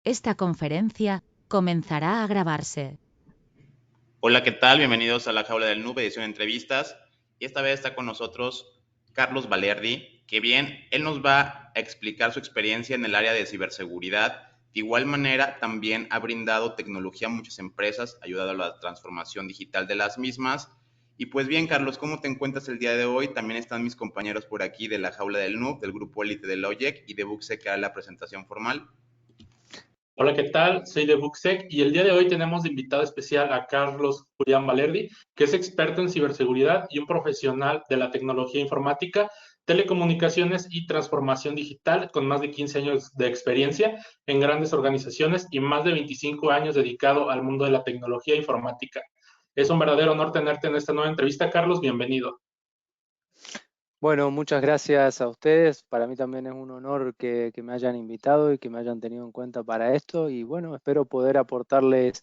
Esta conferencia comenzará a grabarse. Hola, ¿qué tal? Bienvenidos a la Jaula del Nube, edición de entrevistas. Y esta vez está con nosotros Carlos Valerdi, que bien, él nos va a explicar su experiencia en el área de ciberseguridad. De igual manera, también ha brindado tecnología a muchas empresas, ayudado a la transformación digital de las mismas. Y pues bien, Carlos, ¿cómo te encuentras el día de hoy? También están mis compañeros por aquí de la Jaula del Nube, del grupo Elite de Logec y de Buxe, que hará la presentación formal. Hola, ¿qué tal? Soy de Buxec y el día de hoy tenemos de invitado especial a Carlos Julián Valerdi, que es experto en ciberseguridad y un profesional de la tecnología informática, telecomunicaciones y transformación digital, con más de 15 años de experiencia en grandes organizaciones y más de 25 años dedicado al mundo de la tecnología informática. Es un verdadero honor tenerte en esta nueva entrevista, Carlos. Bienvenido. Bueno, muchas gracias a ustedes. Para mí también es un honor que me hayan invitado y que me hayan tenido en cuenta para esto. Y bueno, espero poder aportarles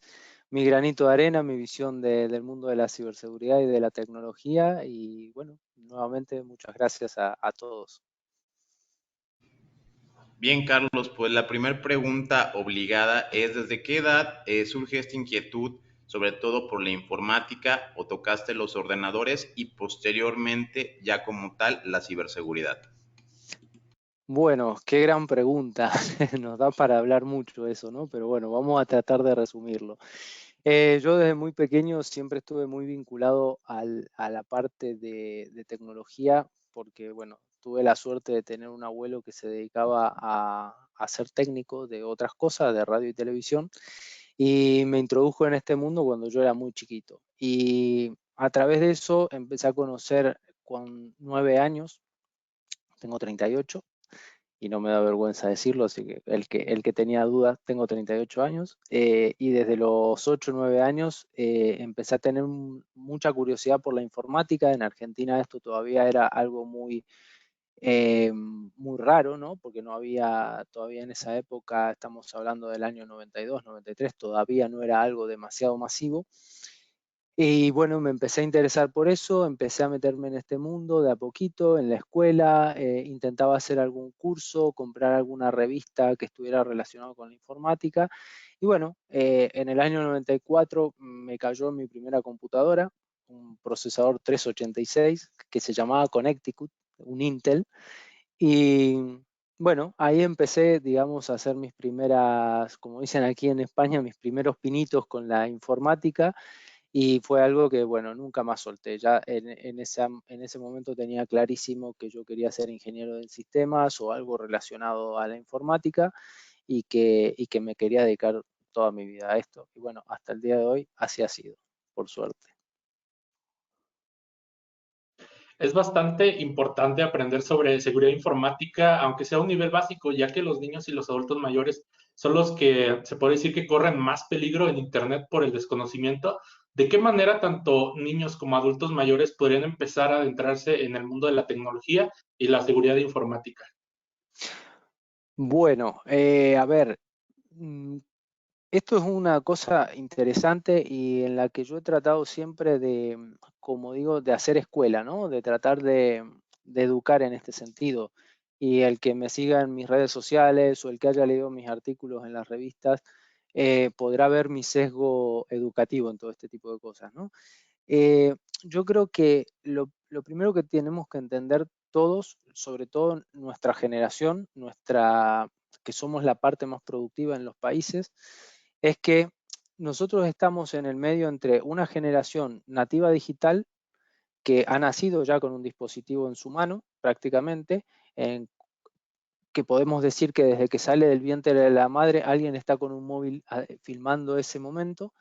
mi granito de arena, mi visión del mundo de la ciberseguridad y de la tecnología. Y bueno, nuevamente muchas gracias a todos. Bien, Carlos, pues la primera pregunta obligada es, ¿desde qué edad surge esta inquietud, sobre todo por la informática, o tocaste los ordenadores y posteriormente, ya como tal, la ciberseguridad? Bueno, qué gran pregunta. Nos da para hablar mucho eso, ¿no? Pero bueno, vamos a tratar de resumirlo. Yo desde muy pequeño siempre estuve muy vinculado a la parte de tecnología porque, bueno, tuve la suerte de tener un abuelo que se dedicaba a ser técnico de otras cosas, de radio y televisión, y me introdujo en este mundo cuando yo era muy chiquito. Y a través de eso empecé a conocer con 9 años, tengo 38 y no me da vergüenza decirlo, así que el que tenía dudas, tengo 38 años, y desde los 8 o 9 años empecé a tener mucha curiosidad por la informática. En Argentina esto todavía era algo muy raro, ¿no? Porque no había, todavía en esa época, estamos hablando del año 92, 93, todavía no era algo demasiado masivo. Y bueno, me empecé a interesar por eso, empecé a meterme en este mundo de a poquito, en la escuela, intentaba hacer algún curso, comprar alguna revista que estuviera relacionada con la informática. Y bueno, en el año 94 me cayó mi primera computadora, un procesador 386 que se llamaba Connecticut, un Intel. Y bueno, ahí empecé, digamos, a hacer mis primeras, como dicen aquí en España, mis primeros pinitos con la informática, y fue algo que, bueno, nunca más solté. Ya en ese momento tenía clarísimo que yo quería ser ingeniero de sistemas o algo relacionado a la informática, y que me quería dedicar toda mi vida a esto. Y bueno, hasta el día de hoy así ha sido, por suerte. Es bastante importante aprender sobre seguridad informática, aunque sea a un nivel básico, ya que los niños y los adultos mayores son los que se puede decir que corren más peligro en Internet por el desconocimiento. ¿De qué manera tanto niños como adultos mayores podrían empezar a adentrarse en el mundo de la tecnología y la seguridad informática? Bueno, a ver, mm, esto es una cosa interesante y en la que yo he tratado siempre de, como digo, de hacer escuela, ¿no? De tratar de educar en este sentido. Y el que me siga en mis redes sociales o el que haya leído mis artículos en las revistas, podrá ver mi sesgo educativo en todo este tipo de cosas, ¿no? Yo creo que lo primero que tenemos que entender todos, sobre todo nuestra generación, que somos la parte más productiva en los países, es que nosotros estamos en el medio entre una generación nativa digital que ha nacido ya con un dispositivo en su mano, prácticamente, en que podemos decir que desde que sale del vientre de la madre alguien está con un móvil filmando ese momento,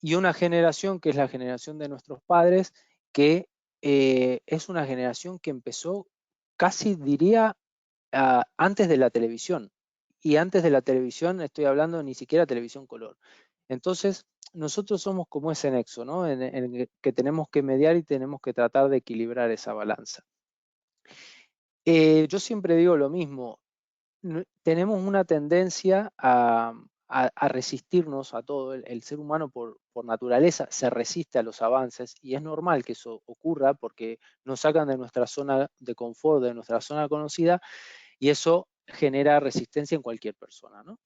y una generación que es la generación de nuestros padres, que es una generación que empezó casi diría antes de la televisión. Y antes de la televisión estoy hablando ni siquiera televisión color. Entonces, nosotros somos como ese nexo, ¿no? En el que tenemos que mediar y tenemos que tratar de equilibrar esa balanza. Yo siempre digo lo mismo, tenemos una tendencia a resistirnos a todo. El ser humano por naturaleza se resiste a los avances, y es normal que eso ocurra porque nos sacan de nuestra zona de confort, de nuestra zona conocida, y eso genera resistencia en cualquier persona, ¿no?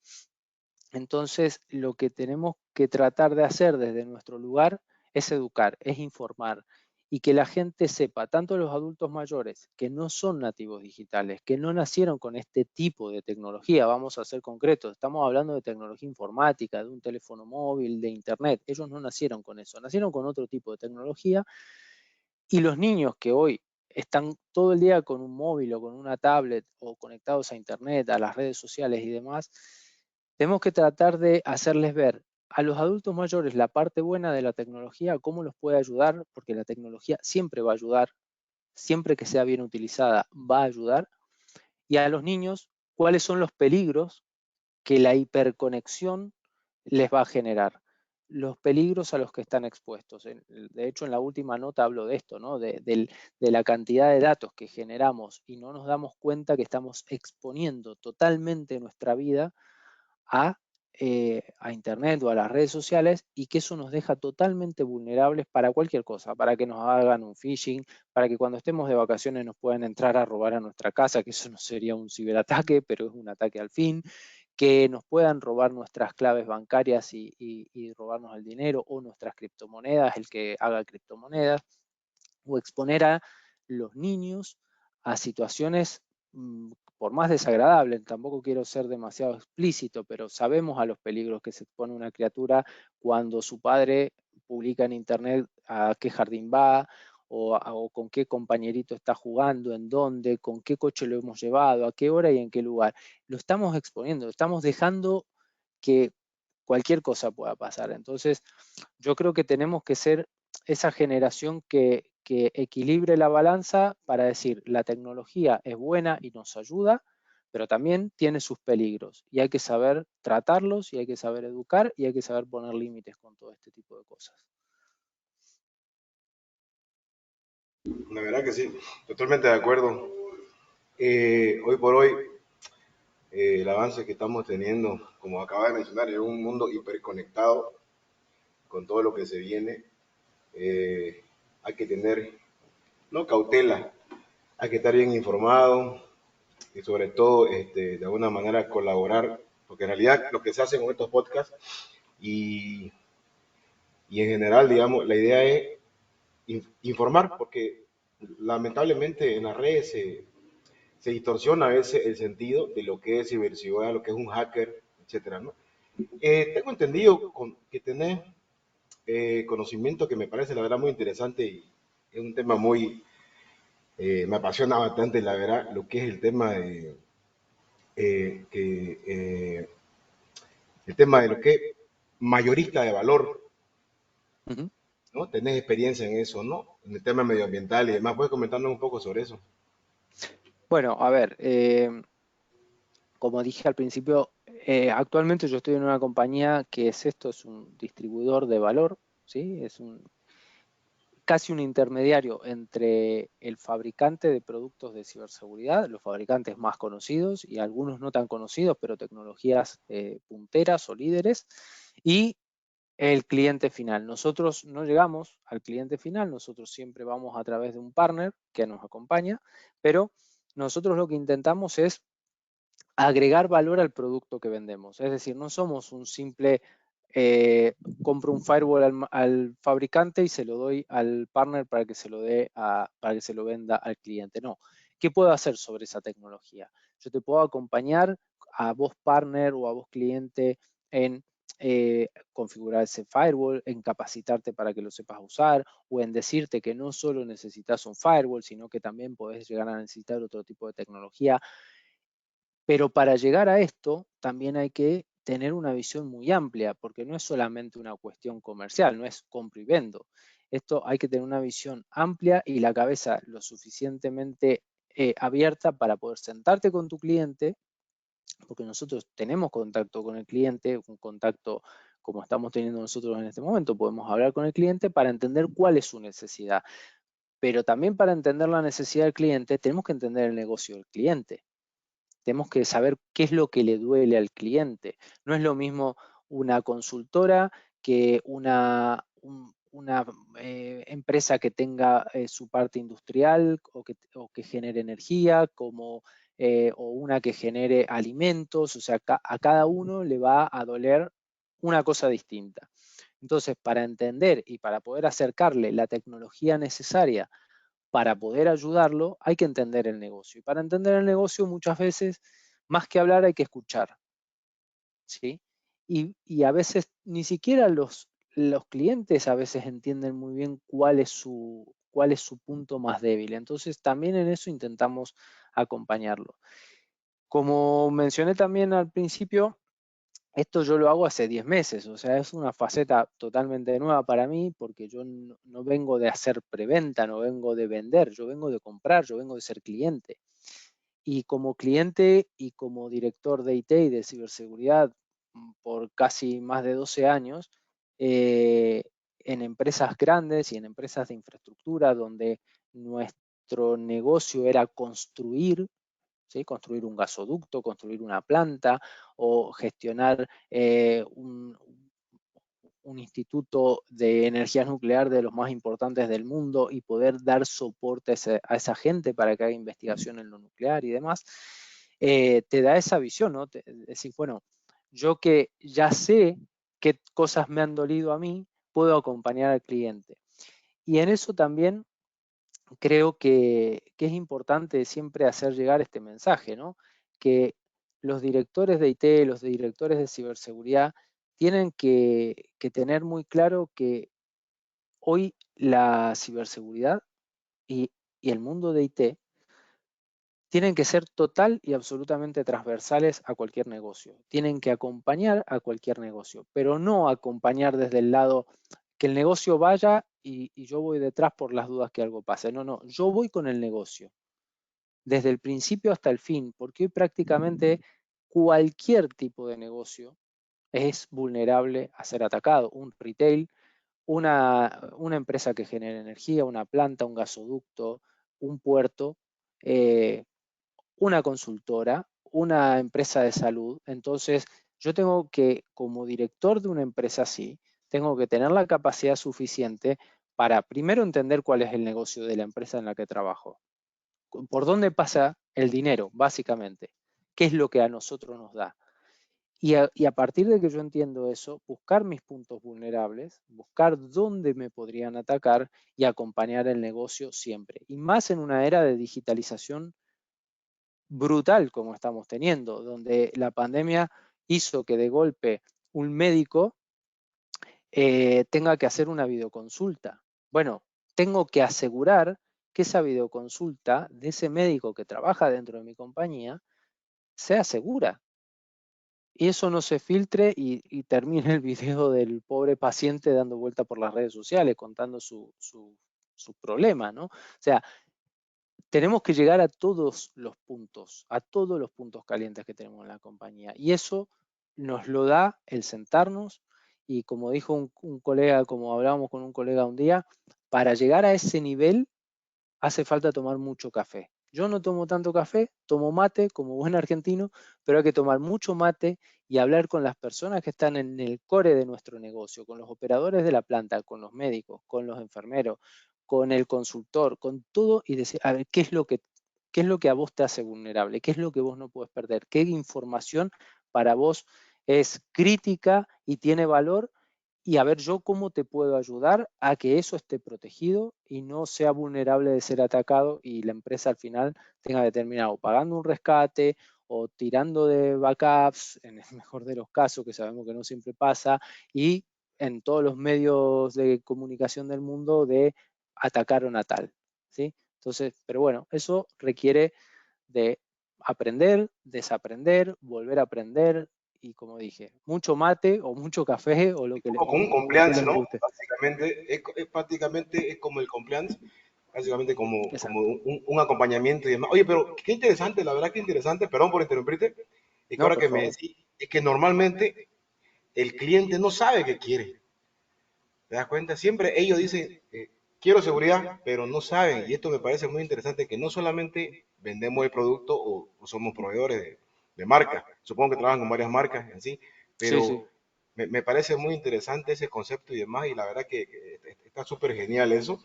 Entonces, lo que tenemos que tratar de hacer desde nuestro lugar es educar, es informar y que la gente sepa, tanto los adultos mayores que no son nativos digitales, que no nacieron con este tipo de tecnología, vamos a ser concretos, estamos hablando de tecnología informática, de un teléfono móvil, de internet, ellos no nacieron con eso, nacieron con otro tipo de tecnología, y los niños que hoy están todo el día con un móvil o con una tablet o conectados a internet, a las redes sociales y demás, tenemos que tratar de hacerles ver a los adultos mayores la parte buena de la tecnología, cómo los puede ayudar, porque la tecnología siempre va a ayudar, siempre que sea bien utilizada va a ayudar, y a los niños cuáles son los peligros que la hiperconexión les va a generar, los peligros a los que están expuestos. De hecho, en la última nota hablo de esto, ¿no? de la cantidad de datos que generamos y no nos damos cuenta que estamos exponiendo totalmente nuestra vida a Internet o a las redes sociales, y que eso nos deja totalmente vulnerables para cualquier cosa, para que nos hagan un phishing, para que cuando estemos de vacaciones nos puedan entrar a robar a nuestra casa, que eso no sería un ciberataque, pero es un ataque al fin, que nos puedan robar nuestras claves bancarias y robarnos el dinero o nuestras criptomonedas, el que haga criptomonedas, o exponer a los niños a situaciones, por más desagradables, tampoco quiero ser demasiado explícito, pero sabemos a los peligros que se expone una criatura cuando su padre publica en internet a qué jardín va, o con qué compañerito está jugando, en dónde, con qué coche lo hemos llevado, a qué hora y en qué lugar. Lo estamos exponiendo, estamos dejando que cualquier cosa pueda pasar. Entonces, yo creo que tenemos que ser esa generación que equilibre la balanza para decir, la tecnología es buena y nos ayuda, pero también tiene sus peligros y hay que saber tratarlos y hay que saber educar y hay que saber poner límites con todo este tipo de cosas. La verdad que sí, totalmente de acuerdo. Hoy por hoy, el avance que estamos teniendo, como acaba de mencionar, es un mundo hiperconectado con todo lo que se viene. eh, Hay que tener, no cautela, hay que estar bien informado y sobre todo, de alguna manera colaborar, porque en realidad lo que se hace con estos podcasts y, y en general, digamos, la idea es informar, porque lamentablemente en las redes se distorsiona a veces el sentido de lo que es ciberseguridad, lo que es un hacker, etcétera, ¿no? Tengo entendido que tenés conocimiento que me parece la verdad muy interesante y es un tema muy, me apasiona bastante la verdad, lo que es el tema de, el tema de lo que es mayorista de valor, Ujú. ¿no? Tenés experiencia en eso, ¿no? En el tema medioambiental y demás. ¿Puedes comentarnos un poco sobre eso? Bueno, a ver, como dije al principio, actualmente yo estoy en una compañía que es esto, es un distribuidor de valor, ¿sí? Es casi un intermediario entre el fabricante de productos de ciberseguridad, los fabricantes más conocidos y algunos no tan conocidos, pero tecnologías punteras o líderes, y el cliente final. Nosotros no llegamos al cliente final, nosotros siempre vamos a través de un partner que nos acompaña, pero nosotros lo que intentamos es agregar valor al producto que vendemos. Es decir, no somos un simple compro un firewall al fabricante y se lo doy al partner para que se lo para que se lo venda al cliente. No. ¿Qué puedo hacer sobre esa tecnología? Yo te puedo acompañar a vos partner o a vos cliente en configurar ese firewall, en capacitarte para que lo sepas usar, o en decirte que no solo necesitas un firewall, sino que también podés llegar a necesitar otro tipo de tecnología. Pero para llegar a esto también hay que tener una visión muy amplia, porque no es solamente una cuestión comercial, no es compro y vendo. Esto hay que tener una visión amplia y la cabeza lo suficientemente abierta para poder sentarte con tu cliente, porque nosotros tenemos contacto con el cliente, un contacto como estamos teniendo nosotros en este momento, podemos hablar con el cliente para entender cuál es su necesidad. Pero también para entender la necesidad del cliente, tenemos que entender el negocio del cliente. Tenemos que saber qué es lo que le duele al cliente. No es lo mismo una consultora que una empresa que tenga su parte industrial o que genere energía, como o una que genere alimentos, o sea, a cada uno le va a doler una cosa distinta. Entonces, para entender y para poder acercarle la tecnología necesaria para poder ayudarlo, hay que entender el negocio. Y para entender el negocio, muchas veces, más que hablar, hay que escuchar, ¿sí? Y a veces ni siquiera los clientes a veces entienden muy bien cuál es su punto más débil. Entonces, también en eso intentamos acompañarlo. Como mencioné también al principio, esto yo lo hago hace 10 meses, o sea, es una faceta totalmente nueva para mí porque yo no vengo de hacer preventa, no vengo de vender, yo vengo de comprar, yo vengo de ser cliente. Y como cliente y como director de IT y de ciberseguridad por casi más de 12 años, en empresas grandes y en empresas de infraestructura donde nuestro negocio era construir, ¿sí? Construir un gasoducto, construir una planta o gestionar un instituto de energía nuclear de los más importantes del mundo y poder dar soporte a esa gente para que haga investigación en lo nuclear y demás, te da esa visión, ¿no? Decir, bueno, yo que ya sé qué cosas me han dolido a mí, puedo acompañar al cliente. Y en eso también creo que es importante siempre hacer llegar este mensaje, ¿no? Que los directores de IT, los directores de ciberseguridad, tienen que tener muy claro que hoy la ciberseguridad y el mundo de IT tienen que ser total y absolutamente transversales a cualquier negocio. Tienen que acompañar a cualquier negocio, pero no acompañar desde el lado que el negocio vaya y yo voy detrás por las dudas que algo pase. No, no, yo voy con el negocio, desde el principio hasta el fin, porque hoy prácticamente cualquier tipo de negocio es vulnerable a ser atacado. Un retail, una empresa que genera energía, una planta, un gasoducto, un puerto, una consultora, una empresa de salud. Entonces, yo tengo que, como director de una empresa así, tengo que tener la capacidad suficiente para primero entender cuál es el negocio de la empresa en la que trabajo. ¿Por dónde pasa el dinero, básicamente? ¿Qué es lo que a nosotros nos da? Y a partir de que yo entiendo eso, buscar mis puntos vulnerables, buscar dónde me podrían atacar y acompañar el negocio siempre. Y más en una era de digitalización brutal como estamos teniendo, donde la pandemia hizo que de golpe un médico tenga que hacer una videoconsulta. Bueno, tengo que asegurar que esa videoconsulta de ese médico que trabaja dentro de mi compañía sea segura. Y eso no se filtre y termine el video del pobre paciente dando vuelta por las redes sociales contando su problema, ¿no? O sea, tenemos que llegar a todos los puntos calientes que tenemos en la compañía. Y eso nos lo da el sentarnos y como dijo un colega, como hablábamos con un colega un día, para llegar a ese nivel hace falta tomar mucho café. Yo no tomo tanto café, tomo mate como buen argentino, pero hay que tomar mucho mate y hablar con las personas que están en el core de nuestro negocio, con los operadores de la planta, con los médicos, con los enfermeros, con el consultor, con todo y decir, a ver, ¿qué es lo que a vos te hace vulnerable? ¿Qué es lo que vos no puedes perder? ¿Qué información para vos es crítica y tiene valor? Y a ver yo cómo te puedo ayudar a que eso esté protegido y no sea vulnerable de ser atacado y la empresa al final tenga que terminar o pagando un rescate o tirando de backups, en el mejor de los casos, que sabemos que no siempre pasa, y en todos los medios de comunicación del mundo de atacaron a tal, ¿sí? Entonces, pero bueno, eso requiere de aprender, desaprender, volver a aprender, y como dije, mucho mate o mucho café o lo Es que, como un o lo que compliance, les ¿no? guste. Básicamente, es prácticamente es como el compliance, básicamente como Exacto. un acompañamiento y demás. Oye, pero qué interesante, la verdad que interesante, perdón por interrumpirte, es que No, ahora por que me favor. decís, es que normalmente el cliente no sabe qué quiere. ¿Te das cuenta? Siempre ellos dicen, quiero seguridad, pero no saben. Y esto me parece muy interesante, que no solamente vendemos el producto o somos proveedores de marca. Supongo que trabajan con varias marcas y así, Sí, sí. pero me parece muy interesante ese concepto y demás. Y la verdad que está súper genial eso.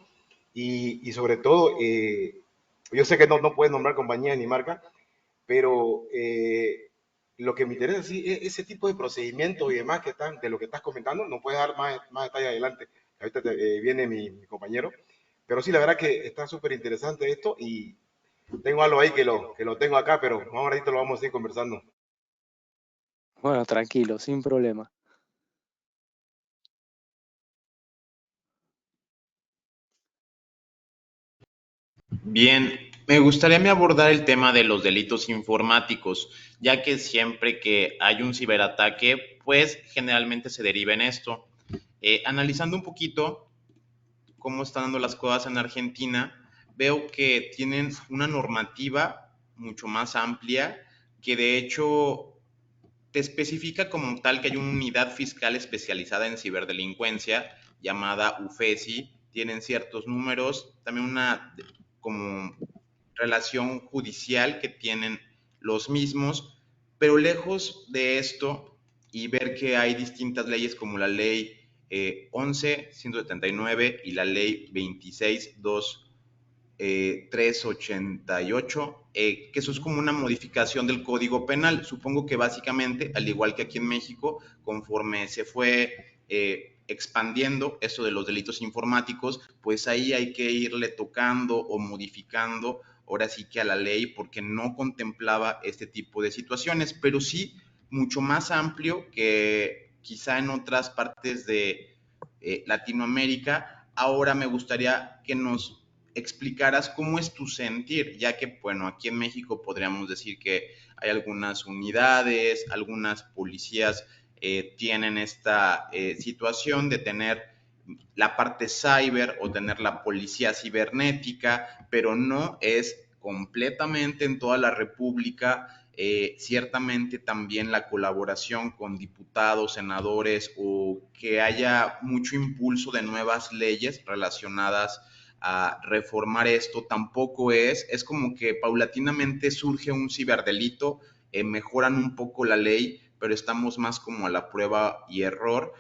Y sobre todo, yo sé que no puedes nombrar compañía ni marca, pero lo que me interesa sí es ese tipo de procedimientos y demás que están, de lo que estás comentando. No puedes dar más detalle adelante. Ahorita viene mi compañero. Pero sí, la verdad que está súper interesante esto y tengo algo ahí que lo tengo acá, pero más ahorita lo vamos a ir conversando. Bueno, tranquilo, sin problema. Bien, me gustaría me abordar el tema de los delitos informáticos, ya que siempre que hay un ciberataque, pues generalmente se deriva en esto. Analizando un poquito cómo están dando las cosas en Argentina, veo que tienen una normativa mucho más amplia que de hecho te especifica como tal que hay una unidad fiscal especializada en ciberdelincuencia llamada UFESI, tienen ciertos números, también una como relación judicial que tienen los mismos, pero lejos de esto y ver que hay distintas leyes como la ley 11.179 y la ley 26.2 388, que eso es como una modificación del Código Penal. Supongo que básicamente, al igual que aquí en México, conforme se fue expandiendo esto de los delitos informáticos, pues ahí hay que irle tocando o modificando ahora sí que a la ley porque no contemplaba este tipo de situaciones, pero sí mucho más amplio que quizá en otras partes de Latinoamérica. Ahora me gustaría que nos explicaras cómo es tu sentir, ya que, bueno, aquí en México podríamos decir que hay algunas unidades, algunas policías tienen esta situación de tener la parte cyber o tener la policía cibernética, pero no es completamente en toda la República. Ciertamente también la colaboración con diputados, senadores o que haya mucho impulso de nuevas leyes relacionadas a reformar esto tampoco es como que paulatinamente surge un ciberdelito, mejoran un poco la ley, pero estamos más como a la prueba y error,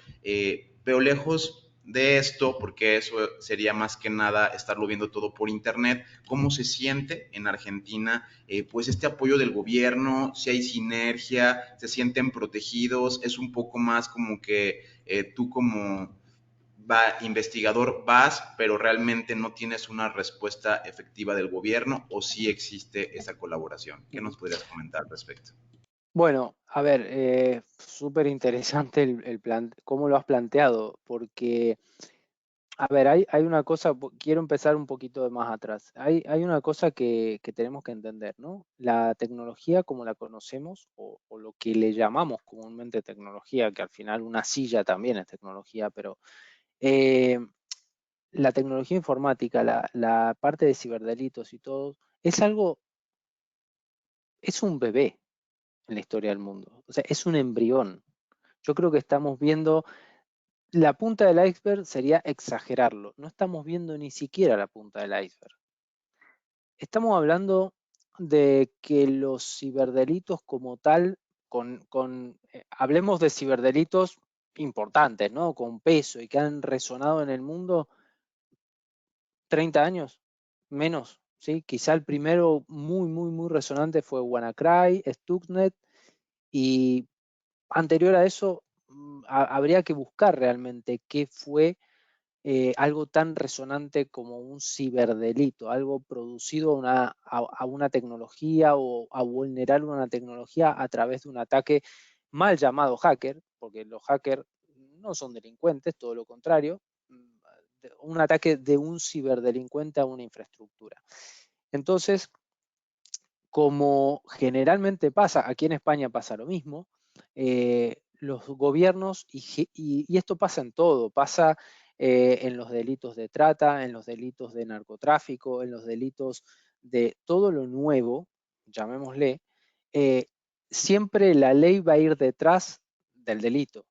pero lejos de esto, porque eso sería más que nada estarlo viendo todo por internet, cómo se siente en Argentina, pues este apoyo del gobierno, si hay sinergia, se sienten protegidos, es un poco más como que tú como investigador vas, pero realmente no tienes una respuesta efectiva del gobierno o si existe esa colaboración. ¿Qué nos podrías comentar al respecto? Bueno, a ver, súper interesante cómo lo has planteado, porque, a ver, hay una cosa, quiero empezar un poquito de más atrás. Hay una cosa que tenemos que entender, ¿no? La tecnología como la conocemos, o lo que le llamamos comúnmente tecnología, que al final una silla también es tecnología, pero eh, la tecnología informática, la parte de ciberdelitos y todo, es algo, es un bebé en la historia del mundo. O sea, es un embrión. Yo creo que estamos viendo la punta del iceberg, sería exagerarlo. No estamos viendo ni siquiera la punta del iceberg. Estamos hablando de que los ciberdelitos como tal, hablemos de ciberdelitos importantes, ¿no? Con peso y que han resonado en el mundo 30 años, menos, ¿sí? Quizá el primero muy resonante fue WannaCry, Stuxnet, y anterior a eso habría que buscar realmente qué fue algo tan resonante como un ciberdelito, algo producido a una tecnología o a vulnerar una tecnología a través de un ataque mal llamado hacker, porque los hackers no son delincuentes, todo lo contrario, un ataque de un ciberdelincuente a una infraestructura. Entonces, como generalmente pasa, aquí en España pasa lo mismo, los gobiernos, y esto pasa en todo, pasa en los delitos de trata, en los delitos de narcotráfico, en los delitos de todo lo nuevo, llamémosle, eh, siempre la ley va a ir detrás del delito,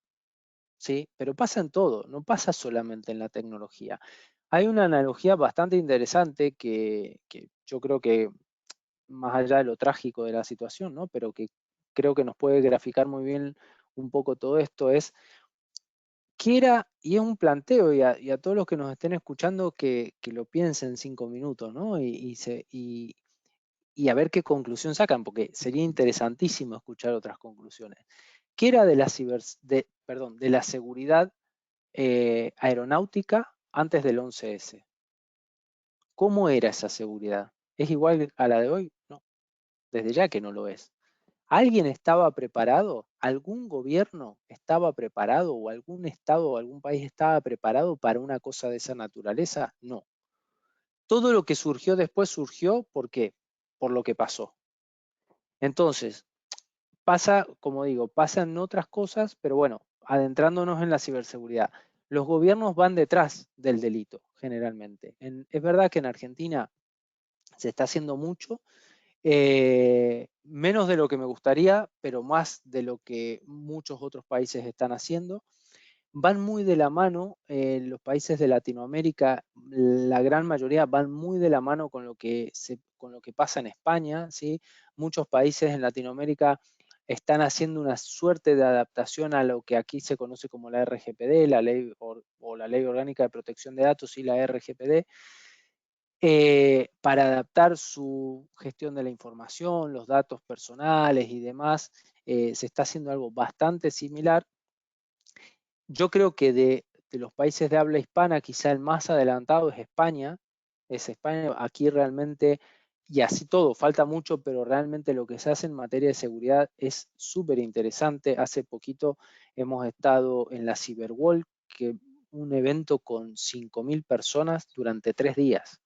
¿sí? Pero pasa en todo, no pasa solamente en la tecnología. Hay una analogía bastante interesante que yo creo que más allá de lo trágico de la situación, ¿no? Pero que creo que nos puede graficar muy bien un poco todo esto, es qué era, y es un planteo, y a todos los que nos estén escuchando que lo piensen 5 minutos, ¿no? y a ver qué conclusión sacan, porque sería interesantísimo escuchar otras conclusiones. ¿Qué era de la seguridad aeronáutica antes del 11S? ¿Cómo era esa seguridad? ¿Es igual a la de hoy? No, desde ya que no lo es. ¿Alguien estaba preparado? ¿Algún gobierno estaba preparado o algún estado o algún país estaba preparado para una cosa de esa naturaleza? No. Todo lo que surgió después surgió, ¿por qué? Por lo que pasó. Entonces, pasa, como digo, pasan otras cosas, pero bueno, adentrándonos en la ciberseguridad. Los gobiernos van detrás del delito, generalmente. Es verdad que en Argentina se está haciendo mucho, menos de lo que me gustaría, pero más de lo que muchos otros países están haciendo. Van muy de la mano, los países de Latinoamérica, la gran mayoría van muy de la mano con lo que pasa en España, ¿sí? Muchos países en Latinoamérica están haciendo una suerte de adaptación a lo que aquí se conoce como la RGPD, la ley o la Ley Orgánica de Protección de Datos y la RGPD, para adaptar su gestión de la información, los datos personales y demás. Se está haciendo algo bastante similar. Yo creo que de los países de habla hispana, quizá el más adelantado es España. Es España, aquí realmente, y así todo, falta mucho, pero realmente lo que se hace en materia de seguridad es súper interesante. Hace poquito hemos estado en la Cyberwall, que un evento con 5.000 personas durante 3 días.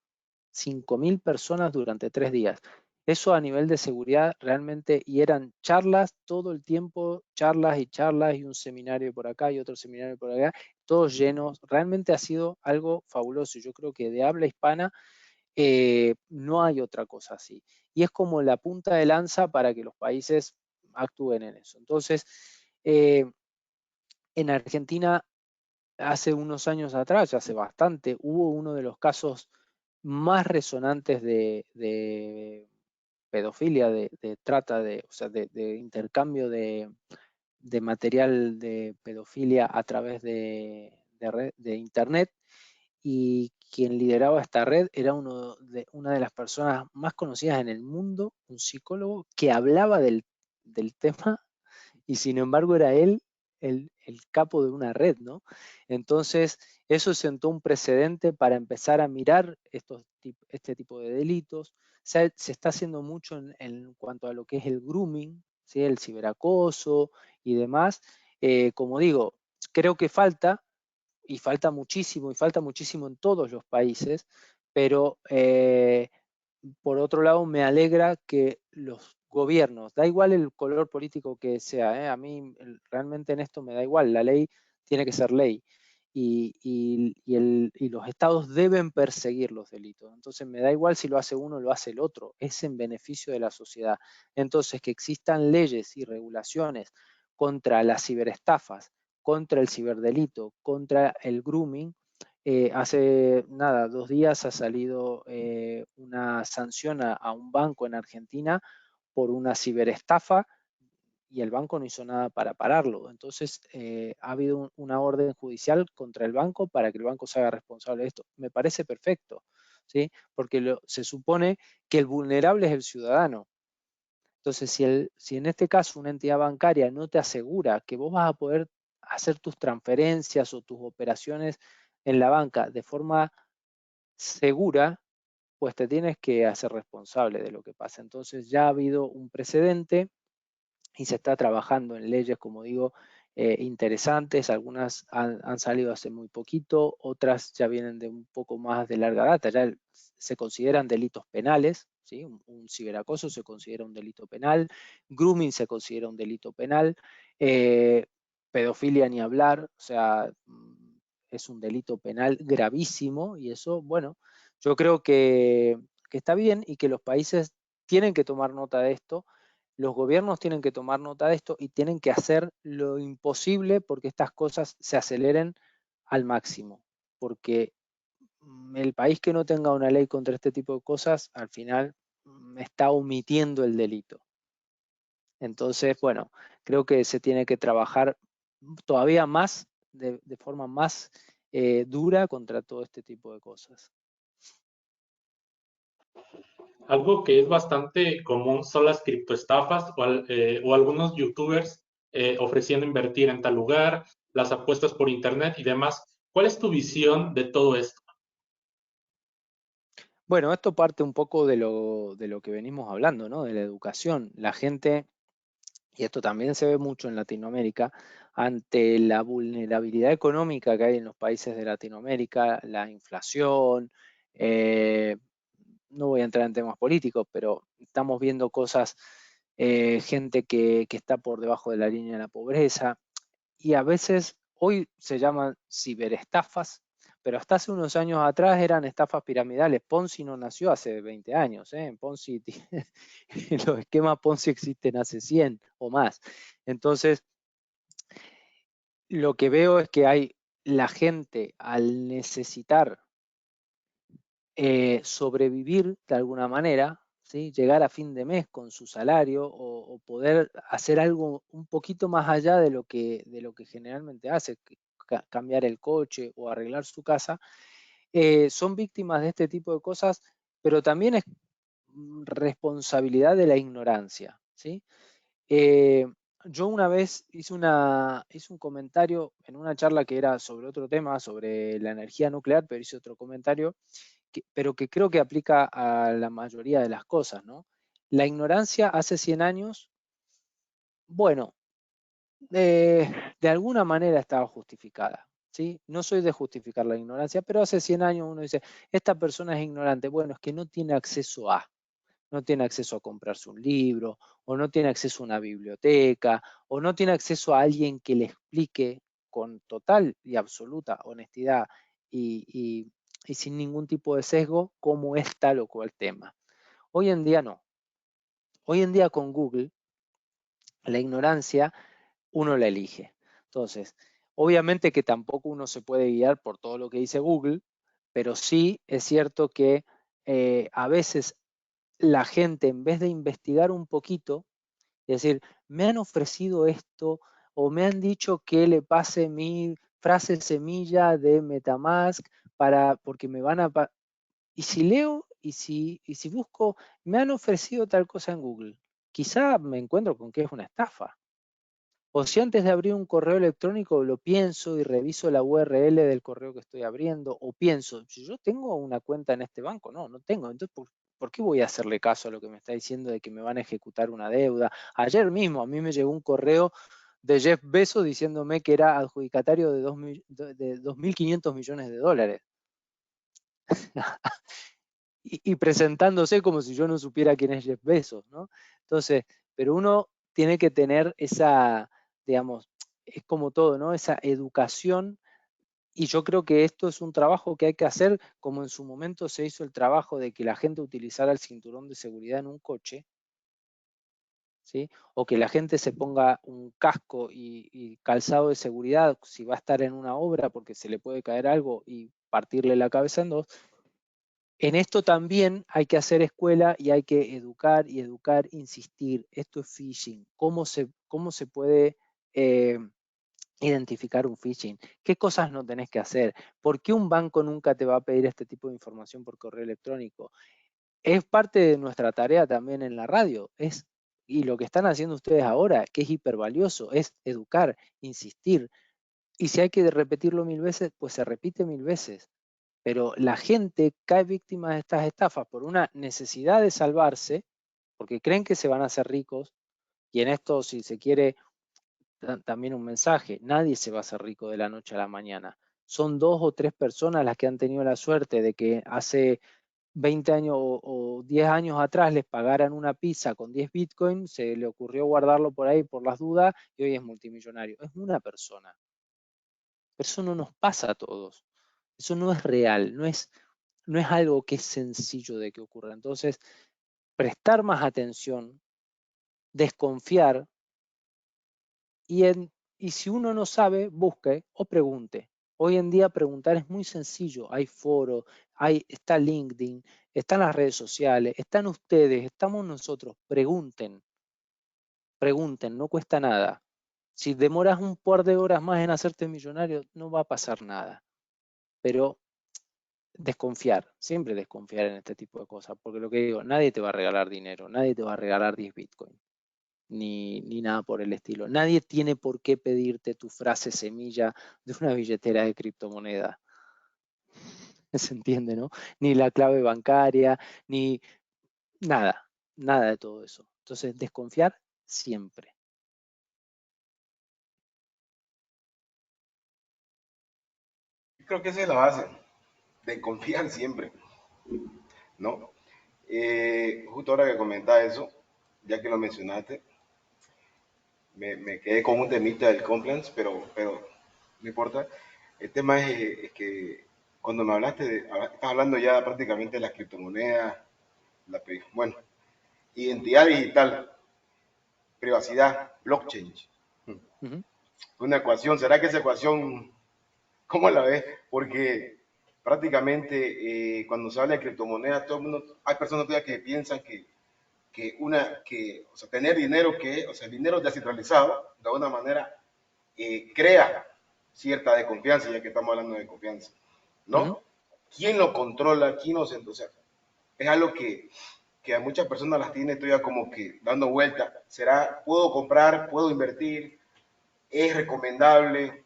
5.000 personas durante 3 días. Eso a nivel de seguridad realmente, y eran charlas todo el tiempo, charlas y un seminario por acá y otro seminario por acá, todos llenos. Realmente ha sido algo fabuloso. Yo creo que de habla hispana no hay otra cosa así. Y es como la punta de lanza para que los países actúen en eso. Entonces, en Argentina, hace unos años atrás, hace bastante, hubo uno de los casos más resonantes de pedofilia, de trata, o sea, de intercambio de material de pedofilia a través de Internet, y quien lideraba esta red era una de las personas más conocidas en el mundo, un psicólogo que hablaba del tema, y sin embargo era él el capo de una red, ¿no? Entonces, eso sentó un precedente para empezar a mirar este tipo de delitos. Se está haciendo mucho en cuanto a lo que es el grooming, ¿sí? El ciberacoso y demás. Como digo, creo que falta, y falta muchísimo en todos los países, pero por otro lado me alegra que los gobiernos, da igual el color político que sea, a mí realmente en esto me da igual, la ley tiene que ser ley, y los estados deben perseguir los delitos. Entonces me da igual si lo hace uno o lo hace el otro, es en beneficio de la sociedad. Entonces, que existan leyes y regulaciones contra las ciberestafas, contra el ciberdelito, contra el grooming. Hace nada, 2 días ha salido una sanción a un banco en Argentina por una ciberestafa, y el banco no hizo nada para pararlo. Entonces, ha habido una orden judicial contra el banco para que el banco se haga responsable de esto. Me parece perfecto, ¿sí? Porque se supone que el vulnerable es el ciudadano. Entonces, si en este caso una entidad bancaria no te asegura que vos vas a poder hacer tus transferencias o tus operaciones en la banca de forma segura, pues te tienes que hacer responsable de lo que pasa. Entonces ya ha habido un precedente y se está trabajando en leyes, como digo, interesantes. Algunas han salido hace muy poquito, otras ya vienen de un poco más de larga data, ya se consideran delitos penales, ¿sí? Un ciberacoso se considera un delito penal, grooming se considera un delito penal, pedofilia ni hablar, o sea, es un delito penal gravísimo, y eso, bueno, yo creo que está bien, y que los países tienen que tomar nota de esto. Los gobiernos tienen que tomar nota de esto y tienen que hacer lo imposible porque estas cosas se aceleren al máximo, porque el país que no tenga una ley contra este tipo de cosas, al final está omitiendo el delito. Entonces, bueno, creo que se tiene que trabajar todavía más, de forma más dura contra todo este tipo de cosas. Algo que es bastante común son las criptoestafas o algunos youtubers ofreciendo invertir en tal lugar, las apuestas por internet y demás. ¿Cuál es tu visión de todo esto? Bueno, esto parte un poco de lo que venimos hablando, ¿no? De la educación. La gente, y esto también se ve mucho en Latinoamérica, ante la vulnerabilidad económica que hay en los países de Latinoamérica, la inflación, eh, no voy a entrar en temas políticos, pero estamos viendo cosas, gente que está por debajo de la línea de la pobreza, y a veces hoy se llaman ciberestafas, pero hasta hace unos años atrás eran estafas piramidales. Ponzi no nació hace 20 años, ¿eh? Ponzi, los esquemas Ponzi existen hace 100 o más. Entonces, lo que veo es que hay la gente al necesitar sobrevivir de alguna manera, ¿sí? Llegar a fin de mes con su salario o poder hacer algo un poquito más allá de lo que generalmente hace, cambiar el coche o arreglar su casa, son víctimas de este tipo de cosas, pero también es responsabilidad de la ignorancia, ¿sí? Eh, yo una vez hice un comentario en una charla que era sobre otro tema, sobre la energía nuclear, pero hice otro comentario pero que creo que aplica a la mayoría de las cosas, ¿no? La ignorancia hace 100 años, bueno, de alguna manera estaba justificada, ¿sí? No soy de justificar la ignorancia, pero hace 100 años uno dice, esta persona es ignorante, bueno, es que no tiene acceso no tiene acceso a comprarse un libro, o no tiene acceso a una biblioteca, o no tiene acceso a alguien que le explique con total y absoluta honestidad y sin ningún tipo de sesgo cómo es tal o cual tema. Hoy en día no. Hoy en día con Google, la ignorancia uno la elige. Entonces, obviamente que tampoco uno se puede guiar por todo lo que dice Google, pero sí es cierto que a veces la gente, en vez de investigar un poquito, es decir, me han ofrecido esto o me han dicho que le pase mi frase semilla de MetaMask porque me van a... Y si leo y si busco, me han ofrecido tal cosa en Google, quizá me encuentro con que es una estafa. O si antes de abrir un correo electrónico lo pienso y reviso la URL del correo que estoy abriendo, o pienso, si yo tengo una cuenta en este banco, no tengo. Entonces, ¿por qué voy a hacerle caso a lo que me está diciendo de que me van a ejecutar una deuda? Ayer mismo a mí me llegó un correo de Jeff Bezos diciéndome que era adjudicatario de 2.500 millones de dólares. Y presentándose como si yo no supiera quién es Jeff Bezos, ¿no? Entonces, pero uno tiene que tener esa, digamos, es como todo, ¿no? Esa educación, y yo creo que esto es un trabajo que hay que hacer como en su momento se hizo el trabajo de que la gente utilizara el cinturón de seguridad en un coche, ¿sí? O que la gente se ponga un casco y calzado de seguridad si va a estar en una obra porque se le puede caer algo y partirle la cabeza en dos. En esto también hay que hacer escuela y hay que educar, insistir. Esto es phishing. Cómo se puede identificar un phishing? ¿Qué cosas no tenés que hacer? ¿Por qué un banco nunca te va a pedir este tipo de información por correo electrónico? Es parte de nuestra tarea también en la radio. Y lo que están haciendo ustedes ahora, que es hiper valioso, es educar, insistir. Y si hay que repetirlo 1000 veces, pues se repite 1000 veces. Pero la gente cae víctima de estas estafas por una necesidad de salvarse, porque creen que se van a hacer ricos, y en esto, si se quiere, también un mensaje, nadie se va a hacer rico de la noche a la mañana. Son 2 o 3 personas las que han tenido la suerte de que hace 20 años o 10 años atrás les pagaran una pizza con 10 bitcoins, se le ocurrió guardarlo por ahí por las dudas y hoy es multimillonario. Es una persona. Pero eso no nos pasa a todos. Eso no es real, no es algo que es sencillo de que ocurra. Entonces, prestar más atención, desconfiar y si uno no sabe, busque o pregunte. Hoy en día preguntar es muy sencillo. Hay foro, está LinkedIn, están las redes sociales, están ustedes, estamos nosotros. Pregunten, no cuesta nada. Si demoras un par de horas más en hacerte millonario, no va a pasar nada. Pero desconfiar, siempre desconfiar en este tipo de cosas, porque lo que digo, nadie te va a regalar dinero, nadie te va a regalar 10 Bitcoin, ni nada por el estilo. Nadie tiene por qué pedirte tu frase semilla de una billetera de criptomoneda. ¿Se entiende, no? Ni la clave bancaria, ni nada, nada de todo eso. Entonces, desconfiar siempre. Creo que esa es la base, de confiar siempre, ¿no? Justo ahora que comentaba eso, ya que lo mencionaste, me quedé con un temita del compliance, pero no importa. El tema es que cuando me hablaste, estás hablando ya prácticamente de las criptomonedas, bueno, identidad digital, privacidad, blockchain. Ujú. Una ecuación, ¿será que esa ecuación, cómo la ves? Porque prácticamente cuando se habla de criptomonedas, todo el mundo, hay personas todavía que piensan o sea, tener dinero o sea, el dinero descentralizado, de alguna manera, crea cierta desconfianza, ya que estamos hablando de confianza, Ujú. ¿no? ¿Quién lo controla? ¿Quién lo o sea, es algo que a muchas personas las tiene todavía como que dando vuelta. ¿Será, puedo comprar, puedo invertir? ¿Es recomendable?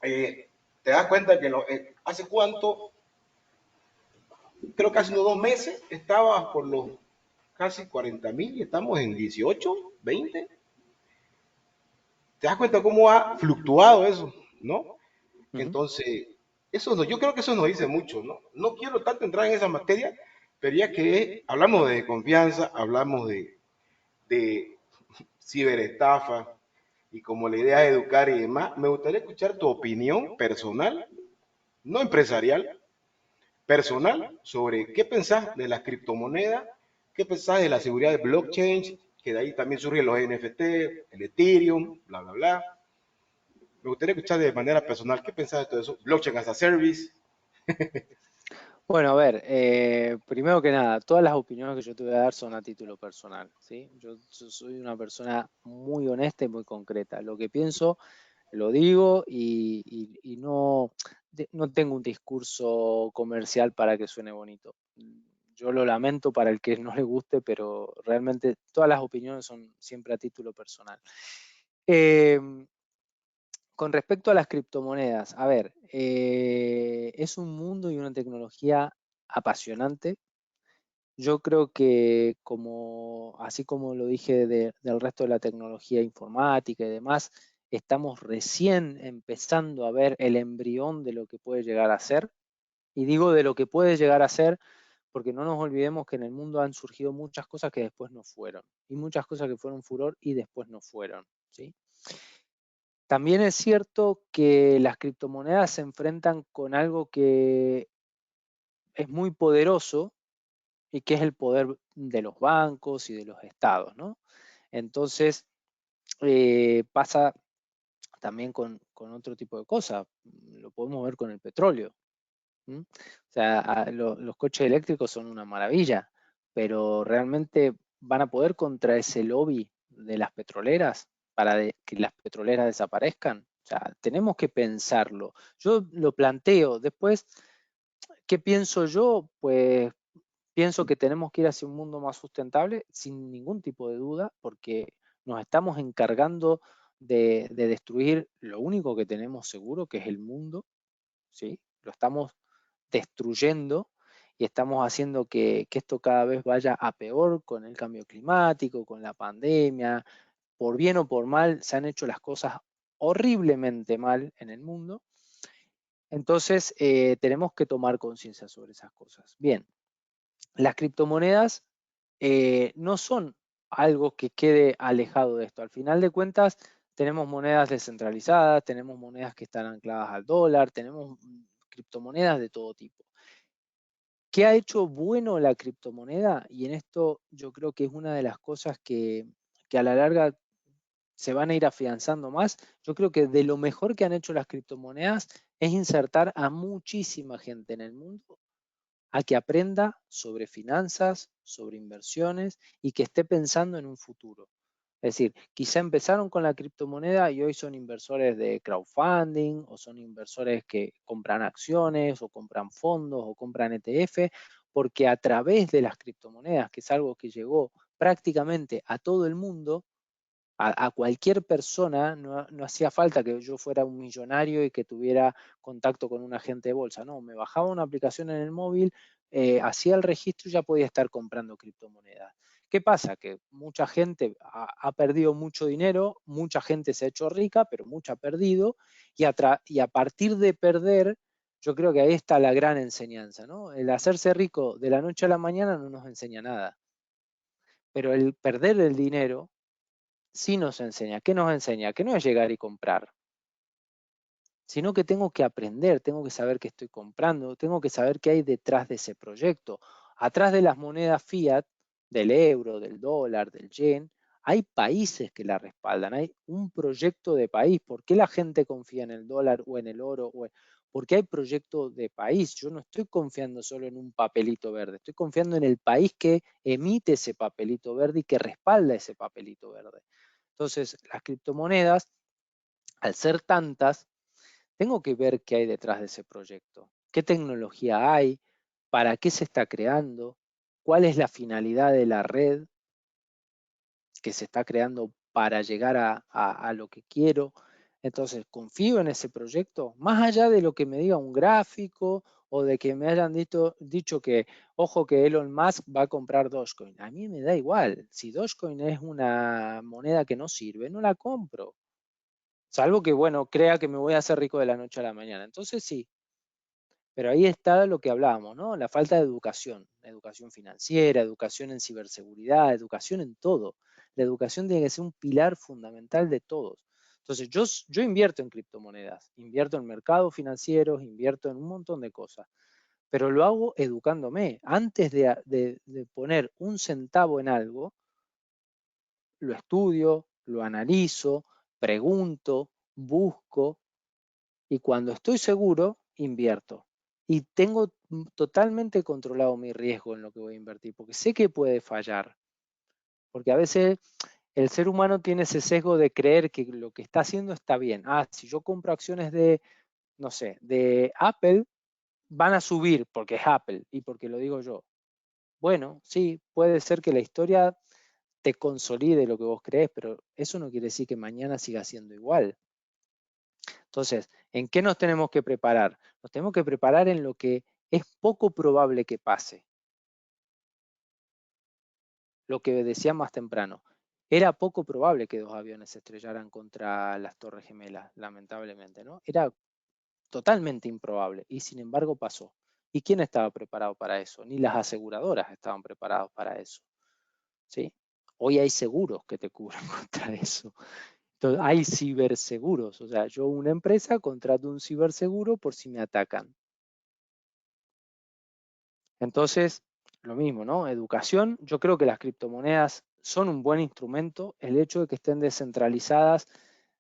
¿Te das cuenta que hace cuánto? Creo que hace unos 2 meses estaba por los casi 40.000 y estamos en 18, 20. ¿Te das cuenta cómo ha fluctuado eso? ¿No? Ujú. Entonces, yo creo que eso nos dice mucho, ¿no? No quiero tanto entrar en esa materia, pero ya que hablamos de confianza, hablamos de ciberestafa y como la idea es educar y demás, me gustaría escuchar tu opinión personal, no empresarial, personal, sobre qué pensás de las criptomonedas, qué pensás de la seguridad de blockchain, que de ahí también surgen los NFT, el Ethereum, bla, bla, bla. Me gustaría escuchar de manera personal qué pensás de todo eso, blockchain as a service. Bueno, a ver, primero que nada, todas las opiniones que yo te voy a dar son a título personal, ¿sí? Yo soy una persona muy honesta y muy concreta. Lo que pienso, lo digo y no tengo un discurso comercial para que suene bonito. Yo lo lamento para el que no le guste, pero realmente todas las opiniones son siempre a título personal. Em, con respecto a las criptomonedas, a ver, es un mundo y una tecnología apasionante. Yo creo que así como lo dije del resto de la tecnología informática y demás, estamos recién empezando a ver el embrión de lo que puede llegar a ser. Y digo de lo que puede llegar a ser porque no nos olvidemos que en el mundo han surgido muchas cosas que después no fueron. Y muchas cosas que fueron furor y después no fueron, ¿sí? También es cierto que las criptomonedas se enfrentan con algo que es muy poderoso y que es el poder de los bancos y de los estados, ¿no? Entonces, pasa también con otro tipo de cosas. Lo podemos ver con el petróleo. ¿Mm? O sea, los coches eléctricos son una maravilla, pero realmente van a poder contra ese lobby de las petroleras para que las petroleras desaparezcan. O sea, tenemos que pensarlo. Yo lo planteo. Después, ¿qué pienso yo? Pues pienso que tenemos que ir hacia un mundo más sustentable sin ningún tipo de duda, porque nos estamos encargando de destruir lo único que tenemos seguro, que es el mundo, ¿sí? Lo estamos destruyendo y estamos haciendo que esto cada vez vaya a peor con el cambio climático, con la pandemia. Por bien o por mal, se han hecho las cosas horriblemente mal en el mundo. Entonces, tenemos que tomar conciencia sobre esas cosas. Bien, las criptomonedas no son algo que quede alejado de esto. Al final de cuentas, tenemos monedas descentralizadas, tenemos monedas que están ancladas al dólar, tenemos criptomonedas de todo tipo. ¿Qué ha hecho bueno la criptomoneda? Y en esto yo creo que es una de las cosas que a la larga se van a ir afianzando más. Yo creo que de lo mejor que han hecho las criptomonedas es insertar a muchísima gente en el mundo a que aprenda sobre finanzas, sobre inversiones y que esté pensando en un futuro. Es decir, quizá empezaron con la criptomoneda y hoy son inversores de crowdfunding o son inversores que compran acciones o compran fondos o compran ETF, porque a través de las criptomonedas, que es algo que llegó prácticamente a todo el mundo, a cualquier persona, no hacía falta que yo fuera un millonario y que tuviera contacto con un agente de bolsa, no, me bajaba una aplicación en el móvil, hacía el registro y ya podía estar comprando criptomonedas. ¿Qué pasa? Que mucha gente ha perdido mucho dinero, mucha gente se ha hecho rica, pero mucha ha perdido, y a partir de perder, yo creo que ahí está la gran enseñanza, ¿no? El hacerse rico de la noche a la mañana no nos enseña nada, pero el perder el dinero sí nos enseña. ¿Qué nos enseña? Que no es llegar y comprar, sino que tengo que aprender, tengo que saber qué estoy comprando, tengo que saber qué hay detrás de ese proyecto. Atrás de las monedas fiat, del euro, del dólar, del yen, hay países que la respaldan, hay un proyecto de país. ¿Por qué la gente confía en el dólar o en el oro? Porque hay proyecto de país. Yo no estoy confiando solo en un papelito verde, estoy confiando en el país que emite ese papelito verde y que respalda ese papelito verde. Entonces, las criptomonedas, al ser tantas, tengo que ver qué hay detrás de ese proyecto, qué tecnología hay, para qué se está creando, cuál es la finalidad de la red que se está creando para llegar a lo que quiero. Entonces, confío en ese proyecto, más allá de lo que me diga un gráfico o de que me hayan dicho que, ojo, que Elon Musk va a comprar Dogecoin. A mí me da igual. Si Dogecoin es una moneda que no sirve, no la compro. Salvo que, bueno, crea que me voy a hacer rico de la noche a la mañana. Entonces sí, pero ahí está lo que hablábamos, ¿no? La falta de educación financiera, educación en ciberseguridad, educación en todo. La educación tiene que ser un pilar fundamental de todos. Entonces, yo invierto en criptomonedas, invierto en mercados financieros, invierto en un montón de cosas, pero lo hago educándome. Antes de poner un centavo en algo, lo estudio, lo analizo, pregunto, busco, y cuando estoy seguro, invierto. Y tengo totalmente controlado mi riesgo en lo que voy a invertir, porque sé que puede fallar. Porque a veces el ser humano tiene ese sesgo de creer que lo que está haciendo está bien. Ah, si yo compro acciones de, no sé, de Apple, van a subir porque es Apple y porque lo digo yo. Bueno, sí, puede ser que la historia te consolide lo que vos crees, pero eso no quiere decir que mañana siga siendo igual. Entonces, ¿en qué nos tenemos que preparar? Nos tenemos que preparar en lo que es poco probable que pase. Lo que decía más temprano. Era poco probable que dos aviones se estrellaran contra las Torres Gemelas, lamentablemente, ¿no? Era totalmente improbable y sin embargo pasó. ¿Y quién estaba preparado para eso? Ni las aseguradoras estaban preparadas para eso, ¿sí? Hoy hay seguros que te cubren contra eso. Entonces, hay ciberseguros, o sea, yo una empresa contrato un ciberseguro por si me atacan. Entonces, lo mismo, ¿no? Educación, yo creo que las criptomonedas son un buen instrumento, el hecho de que estén descentralizadas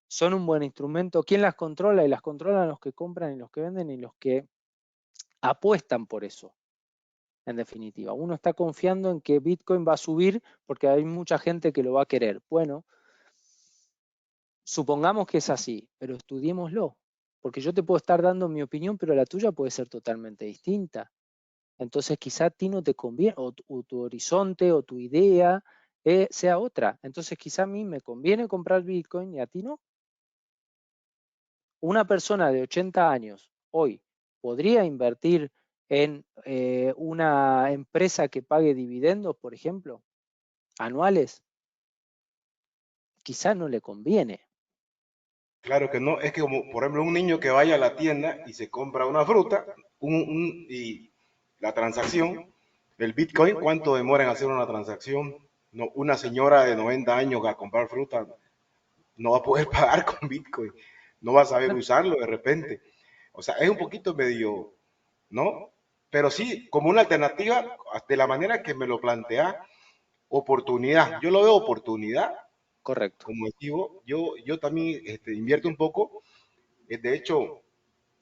son un buen instrumento. ¿Quién las controla? Y las controlan los que compran y los que venden y los que apuestan por eso, en definitiva. Uno está confiando en que Bitcoin va a subir porque hay mucha gente que lo va a querer. Bueno, supongamos que es así, pero estudiémoslo, porque yo te puedo estar dando mi opinión, pero la tuya puede ser totalmente distinta. Entonces quizá a ti no te conviene, o tu horizonte o tu idea sea otra. Entonces quizá a mí me conviene comprar Bitcoin y a ti no. Una persona de 80 años hoy podría invertir en una empresa que pague dividendos, por ejemplo, anuales. Quizá no le conviene. Claro que no, es que como, por ejemplo, un niño que vaya a la tienda y se compra una fruta y la transacción, el Bitcoin, ¿cuánto demora en hacer una transacción? No, una señora de 90 años a comprar fruta no va a poder pagar con Bitcoin, no va a saber usarlo de repente. O sea, es un poquito medio, ¿no? Pero sí, como una alternativa, de la manera que me lo plantea, oportunidad. Yo lo veo oportunidad, Correcto. como digo, yo también invierto un poco. De hecho,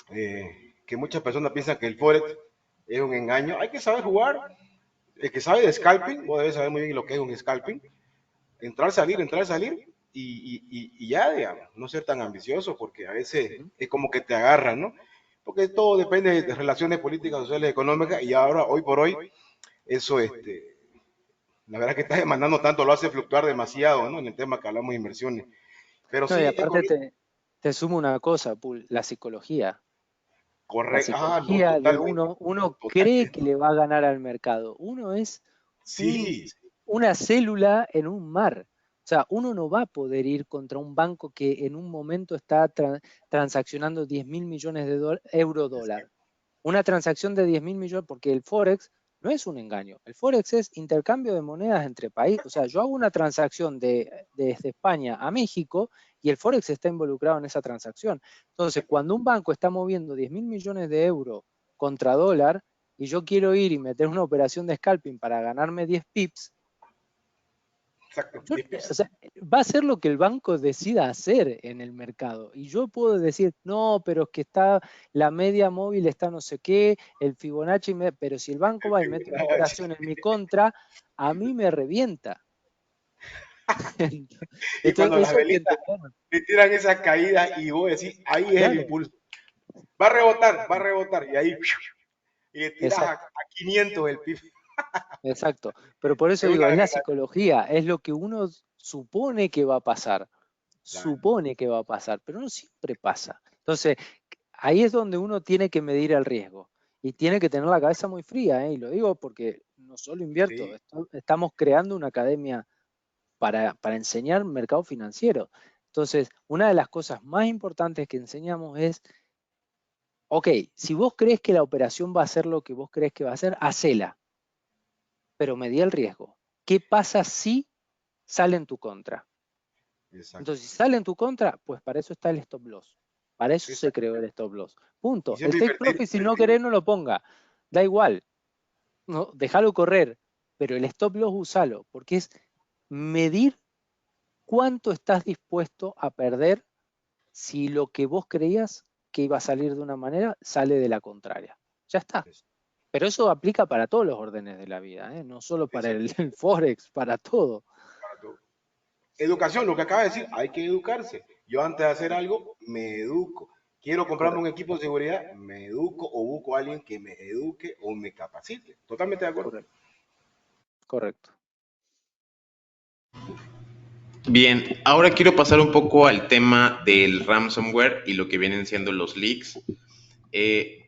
que muchas personas piensan que el Forex es un engaño. Hay que saber jugar. El que sabe de scalping, vos debes saber muy bien lo que es un scalping. entrar, salir y ya, digamos, no ser tan ambicioso, porque a veces es como que te agarran, ¿no? Porque todo depende de relaciones políticas, sociales, económicas, y ahora, hoy por hoy, eso, la verdad que está demandando tanto, lo hace fluctuar demasiado, ¿no? En el tema que hablamos de inversiones. Pero No, y sí, es aparte correcto. te sumo una cosa, Pul, la psicología. La Correcto. Ah, no, psicología de totalmente. uno cree Totalmente. que le va a ganar al mercado. Uno es un- Sí, una célula en un mar. O sea, uno no va a poder ir contra un banco que en un momento está transaccionando 10 mil millones de euro dólar. exacto. Una transacción de 10 mil millones, porque el Forex no es un engaño. El Forex es intercambio de monedas entre países. O sea, yo hago una transacción desde España a México y el Forex está involucrado en esa transacción. Entonces, cuando un banco está moviendo 10 mil millones de euros contra dólar y yo quiero ir y meter una operación de scalping para ganarme 10 pips, Exacto. o sea, va a ser lo que el banco decida hacer en el mercado. Y yo puedo decir, no, pero es que está la media móvil, está no sé qué, el Fibonacci, pero si el banco va y mete una operación en mi contra, a mí me revienta. Y Entonces, cuando las eso hay que velitas entenderlo. le tiran esa caída y vos decís, ahí es el Claro, impulso. Va a rebotar, y ahí y le tiras exacto, a 500 el PIB. exacto. Pero por eso Es digo, una es la desgracia. psicología, es lo que uno supone que va a pasar. Claro, Supone que va a pasar, pero no siempre pasa. Entonces, ahí es donde uno tiene que medir el riesgo y tiene que tener la cabeza muy fría, ¿eh? Y lo digo porque no solo invierto, sí, estamos creando una academia para enseñar mercado financiero. Entonces, una de las cosas más importantes que enseñamos es, ok, si vos crees que la operación va a ser lo que vos crees que va a ser, hacela, pero medí el riesgo. ¿Qué pasa si sale en tu contra? exacto. Entonces, si sale en tu contra, pues para eso está el stop loss. Para eso se Exacto. creó el stop loss. Y Punto. El siempre take invertir, profit, si no invertir. querés, no lo ponga. Da igual. No, déjalo correr. Pero el stop loss usalo, porque es medir cuánto estás dispuesto a perder si lo que vos creías que iba a salir de una manera sale de la contraria. Ya está. Pero eso aplica para todos los órdenes de la vida, ¿eh? No solo Sí, para sí, el Forex, para todo. para todo. Educación, lo que acaba de decir, hay que educarse. Yo antes de hacer algo, me educo. Quiero comprarme un Correcto, equipo de seguridad, me educo o busco a alguien que me eduque o me capacite. Totalmente de acuerdo. correcto, correcto. Bien, ahora quiero pasar un poco al tema del ransomware y lo que vienen siendo los leaks. Eh,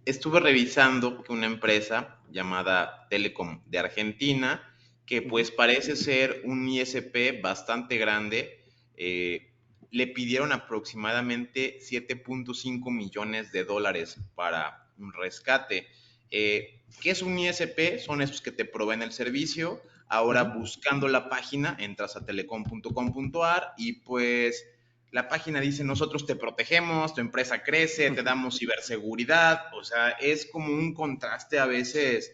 Estuve revisando que una empresa llamada Telecom de Argentina, que Ujú. pues parece ser un ISP bastante grande, le pidieron aproximadamente 7.5 millones de dólares para un rescate. ¿Qué es un ISP? Son esos que te proveen el servicio. Ahora Ujú. buscando la página, entras a telecom.com.ar y pues la página dice, nosotros te protegemos, tu empresa crece, te damos ciberseguridad, o sea, es como un contraste a veces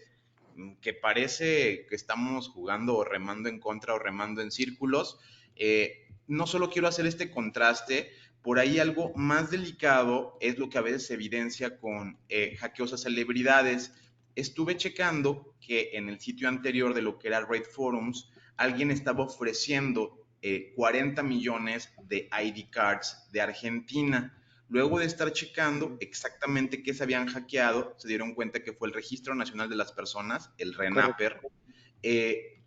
que parece que estamos jugando o remando en contra o remando en círculos. No solo quiero hacer este contraste, por ahí algo más delicado es lo que a veces se evidencia con hackeos a celebridades. Estuve checando que en el sitio anterior de lo que era Raid Forums, alguien estaba ofreciendo 40 millones de ID cards de Argentina. Luego de estar checando exactamente qué se habían hackeado, se dieron cuenta que fue el Registro Nacional de las Personas, el Correcto. RENAPER,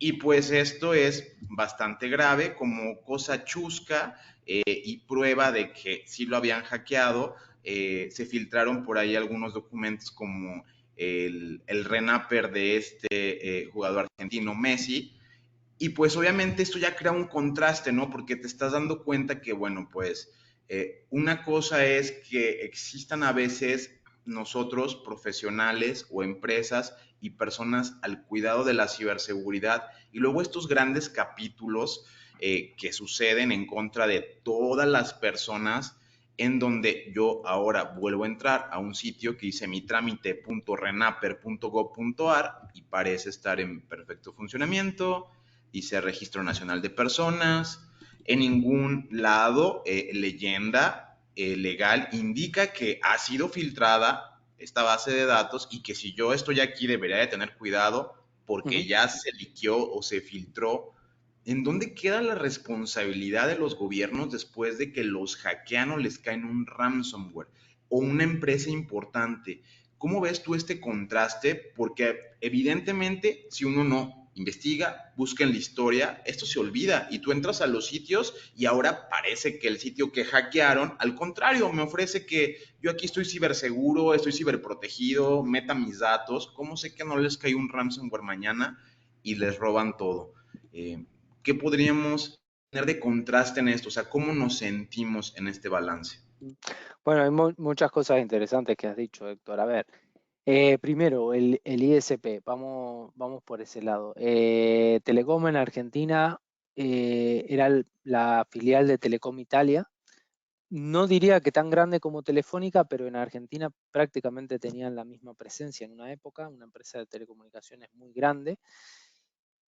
y pues esto es bastante grave como cosa chusca y prueba de que sí lo habían hackeado. Se filtraron por ahí algunos documentos como el RENAPER de este jugador argentino Messi, y pues obviamente esto ya crea un contraste, ¿no? Porque te estás dando cuenta que, bueno, pues una cosa es que existan a veces nosotros, profesionales o empresas y personas al cuidado de la ciberseguridad, y luego estos grandes capítulos que suceden en contra de todas las personas, en donde yo ahora vuelvo a entrar a un sitio que dice mitramite.renaper.gov.ar y parece estar en perfecto funcionamiento, dice Registro Nacional de Personas. En ningún lado leyenda legal indica que ha sido filtrada esta base de datos y que si yo estoy aquí debería de tener cuidado porque Ujú. ya se liqueó o se filtró ¿En dónde queda la responsabilidad de los gobiernos después de que los hackean o les caen un ransomware o una empresa importante? ¿Cómo ves tú este contraste? Porque evidentemente si uno no investiga, busca en la historia, esto se olvida y tú entras a los sitios y ahora parece que el sitio que hackearon, al contrario, me ofrece que yo aquí estoy ciberseguro, estoy ciberprotegido, meta mis datos. ¿Cómo sé que no les cae un ransomware mañana y les roban todo? Eh, ¿Qué podríamos tener de contraste en esto? O sea, ¿cómo nos sentimos en este balance? Bueno, hay muchas cosas interesantes que has dicho, Héctor. A ver, primero, el ISP, vamos por ese lado. Telecom en Argentina era la filial de Telecom Italia. No diría que tan grande como Telefónica, pero en Argentina prácticamente tenían la misma presencia en una época, una empresa de telecomunicaciones muy grande.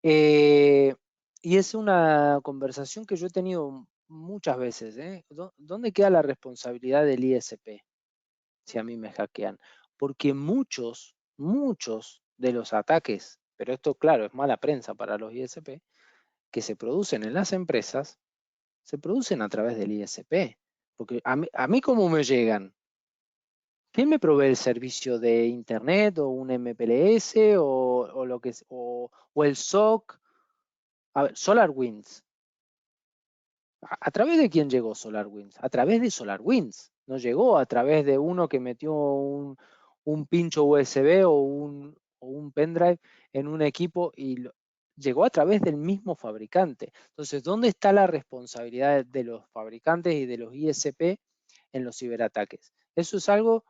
Y es una conversación que yo he tenido muchas veces, ¿eh? ¿Dónde queda la responsabilidad del ISP si a mí me hackean? Porque muchos de los ataques, pero esto claro, es mala prensa para los ISP, que se producen en las empresas, se producen a través del ISP. Porque a mí ¿cómo me llegan? ¿Quién me provee el servicio de internet o un MPLS o lo que o el SOC? A ver, SolarWinds. ¿A través de quién llegó SolarWinds? A través de SolarWinds. No llegó a través de uno que metió un pincho USB o un pendrive en un equipo y llegó a través del mismo fabricante. Entonces, ¿dónde está la responsabilidad de los fabricantes y de los ISP en los ciberataques? Eso es algo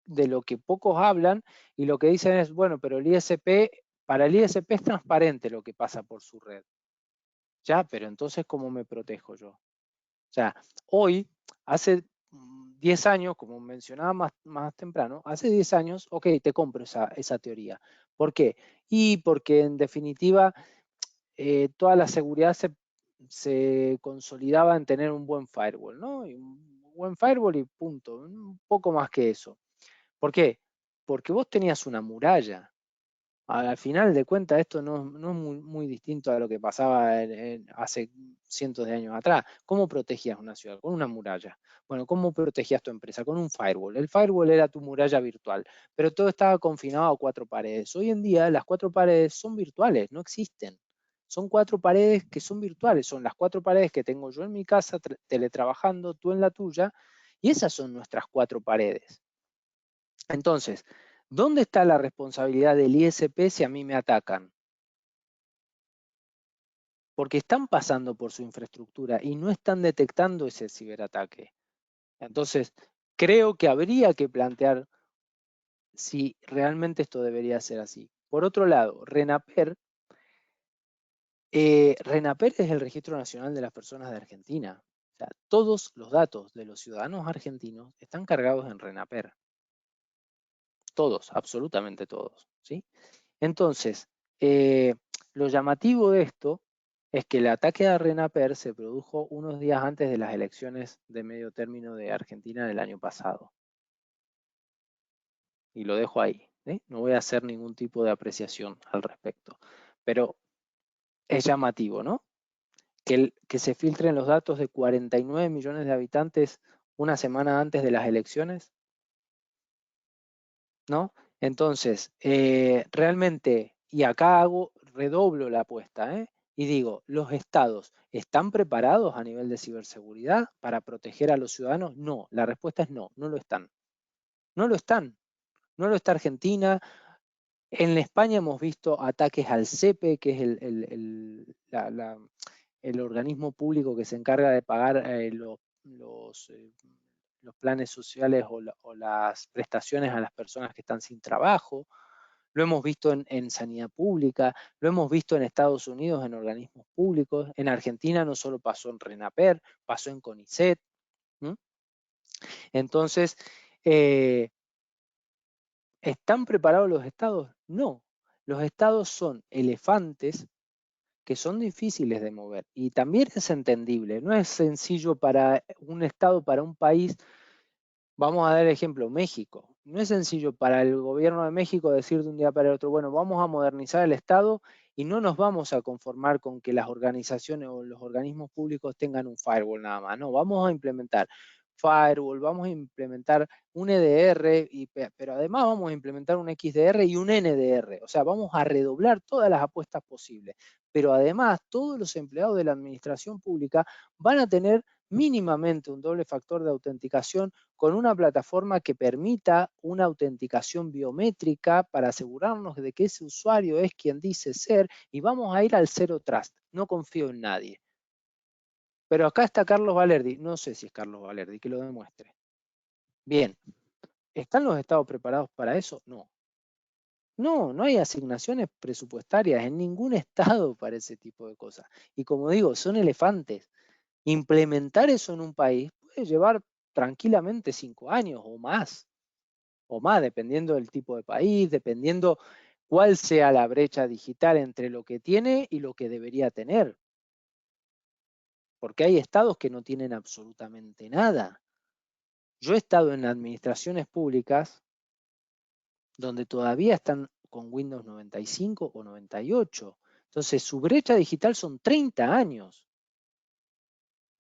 de lo que pocos hablan y lo que dicen es, bueno, pero el ISP, para el ISP es transparente lo que pasa por su red. Ya, pero entonces, ¿cómo me protejo yo? O sea, hoy, hace 10 años, como mencionaba más temprano, hace 10 años, ok, te compro esa teoría. ¿Por qué? Y porque en definitiva toda la seguridad se consolidaba en tener un buen firewall, ¿no? Y un buen firewall y punto, un poco más que eso. ¿Por qué? Porque vos tenías una muralla. Al final de cuentas, esto no es muy distinto a lo que pasaba hace cientos de años atrás. ¿Cómo protegías una ciudad? Con una muralla. Bueno, ¿cómo protegías tu empresa? Con un firewall. El firewall era tu muralla virtual, pero todo estaba confinado a 4 paredes. Hoy en día las 4 paredes son virtuales, no existen. Son 4 paredes que son virtuales. Son las 4 paredes que tengo yo en mi casa teletrabajando, tú en la tuya, y esas son nuestras 4 paredes. Entonces, ¿dónde está la responsabilidad del ISP si a mí me atacan? Porque están pasando por su infraestructura y no están detectando ese ciberataque. Entonces, creo que habría que plantear si realmente esto debería ser así. Por otro lado, RENAPER es el Registro Nacional de las Personas de Argentina. O sea, todos los datos de los ciudadanos argentinos están cargados en RENAPER. Todos, absolutamente todos, ¿sí? Entonces, lo llamativo de esto es que el ataque a RENAPER se produjo unos días antes de las elecciones de medio término de Argentina del año pasado. Y lo dejo ahí, ¿eh? No voy a hacer ningún tipo de apreciación al respecto. Pero es llamativo, ¿no? Que se filtren los datos de 49 millones de habitantes una semana antes de las elecciones, ¿no? Entonces, realmente, y acá redoblo la apuesta, y digo, ¿los estados están preparados a nivel de ciberseguridad para proteger a los ciudadanos? No, la respuesta es no, no lo están. No lo están. No lo está Argentina. En España hemos visto ataques al CEPE, que es el organismo público que se encarga de pagar los planes sociales o las prestaciones a las personas que están sin trabajo. Lo hemos visto en sanidad pública, lo hemos visto en Estados Unidos en organismos públicos. En Argentina no solo pasó en RENAPER, pasó en CONICET. Entonces, ¿están preparados los estados? No. Los estados son elefantes que son difíciles de mover y también es entendible. No es sencillo para un estado, para un país. Vamos a dar el ejemplo, México. No es sencillo para el gobierno de México decir de un día para el otro, bueno, vamos a modernizar el Estado Y no nos vamos a conformar con que las organizaciones o los organismos públicos tengan un firewall nada más. No, vamos a implementar firewall, vamos a implementar un EDR, pero además vamos a implementar un XDR y un NDR. O sea, vamos a redoblar todas las apuestas posibles. Pero además, todos los empleados de la administración pública van a tener mínimamente un doble factor de autenticación con una plataforma que permita una autenticación biométrica para asegurarnos de que ese usuario es quien dice ser, y vamos a ir al Zero Trust. No confío en nadie. Pero acá está Carlos Valerdi. No sé si es Carlos Valerdi, que lo demuestre. Bien. ¿Están los estados preparados para eso? No. No hay asignaciones presupuestarias en ningún estado para ese tipo de cosas. Y como digo, son elefantes. Implementar eso en un país puede llevar tranquilamente 5 años o más, dependiendo del tipo de país, dependiendo cuál sea la brecha digital entre lo que tiene y lo que debería tener. Porque hay estados que no tienen absolutamente nada. Yo he estado en administraciones públicas donde todavía están con Windows 95 o 98. Entonces, su brecha digital son 30 años.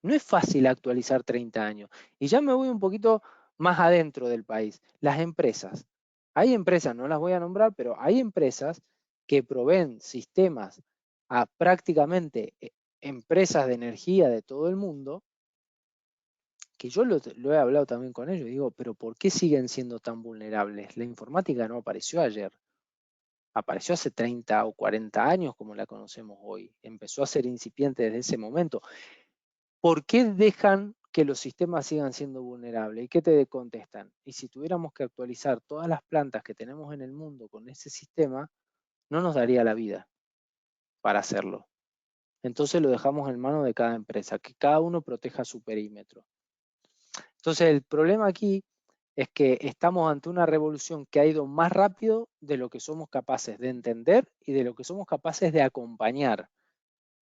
No es fácil actualizar 30 años. Y ya me voy un poquito más adentro del país. Las empresas. Hay empresas, no las voy a nombrar, pero hay empresas que proveen sistemas a prácticamente empresas de energía de todo el mundo, que yo lo he hablado también con ellos, digo, pero ¿por qué siguen siendo tan vulnerables? La informática no apareció ayer. Apareció hace 30 o 40 años como la conocemos hoy. Empezó a ser incipiente desde ese momento. ¿Por qué dejan que los sistemas sigan siendo vulnerables? ¿Y qué te contestan? Y si tuviéramos que actualizar todas las plantas que tenemos en el mundo con ese sistema, no nos daría la vida para hacerlo. Entonces lo dejamos en manos de cada empresa, que cada uno proteja su perímetro. Entonces el problema aquí es que estamos ante una revolución que ha ido más rápido de lo que somos capaces de entender y de lo que somos capaces de acompañar.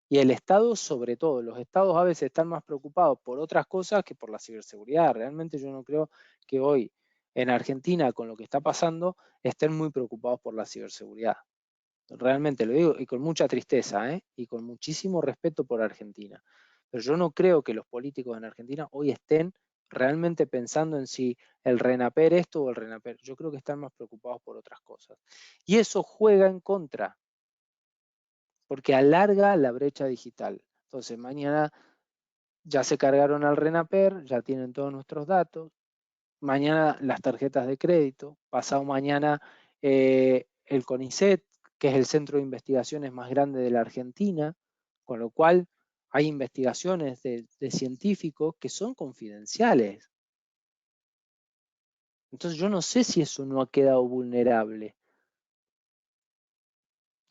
Y el Estado, sobre todo, los Estados a veces están más preocupados por otras cosas que por la ciberseguridad. Realmente yo no creo que hoy en Argentina, con lo que está pasando, estén muy preocupados por la ciberseguridad. Realmente lo digo y con mucha tristeza, y con muchísimo respeto por Argentina. Pero yo no creo que los políticos en Argentina hoy estén realmente pensando en si el RENAPER esto o el RENAPER. Yo creo que están más preocupados por otras cosas. Y eso juega en contra, porque alarga la brecha digital. Entonces mañana ya se cargaron al RENAPER, ya tienen todos nuestros datos. Mañana las tarjetas de crédito. Pasado mañana el CONICET, que es el centro de investigaciones más grande de la Argentina, con lo cual hay investigaciones de científicos que son confidenciales. Entonces yo no sé si eso no ha quedado vulnerable.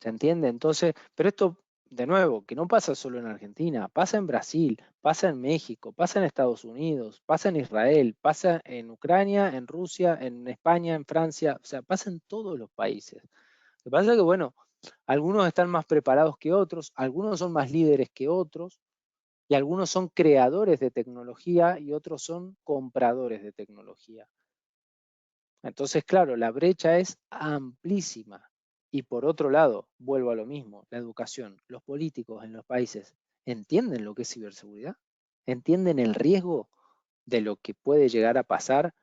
¿Se entiende? Entonces, pero esto, de nuevo, que no pasa solo en Argentina, pasa en Brasil, pasa en México, pasa en Estados Unidos, pasa en Israel, pasa en Ucrania, en Rusia, en España, en Francia, o sea, pasa en todos los países. Lo que pasa es que, bueno, algunos están más preparados que otros, algunos son más líderes que otros, y algunos son creadores de tecnología y otros son compradores de tecnología. Entonces, claro, la brecha es amplísima. Y por otro lado, vuelvo a lo mismo, la educación. Los políticos en los países entienden lo que es ciberseguridad, entienden el riesgo de lo que puede llegar a pasar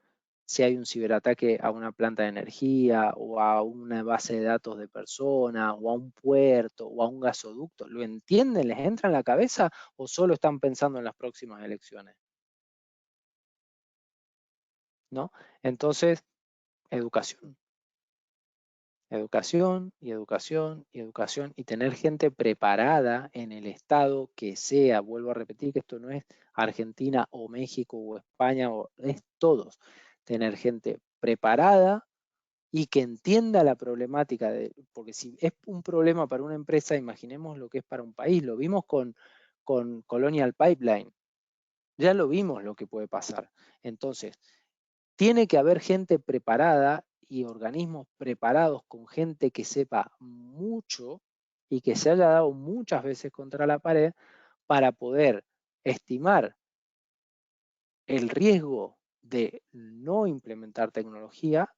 si hay un ciberataque a una planta de energía o a una base de datos de personas o a un puerto o a un gasoducto. ¿Lo entienden? ¿Les entra en la cabeza o solo están pensando en las próximas elecciones? ¿No? Entonces, educación. Educación y educación y educación y tener gente preparada en el estado que sea. Vuelvo a repetir que esto no es Argentina o México o España, es todos. Tener gente preparada y que entienda la problemática, porque si es un problema para una empresa, imaginemos lo que es para un país. Lo vimos con Colonial Pipeline. Ya lo vimos lo que puede pasar. Entonces, tiene que haber gente preparada y organismos preparados con gente que sepa mucho y que se haya dado muchas veces contra la pared para poder estimar el riesgo de no implementar tecnología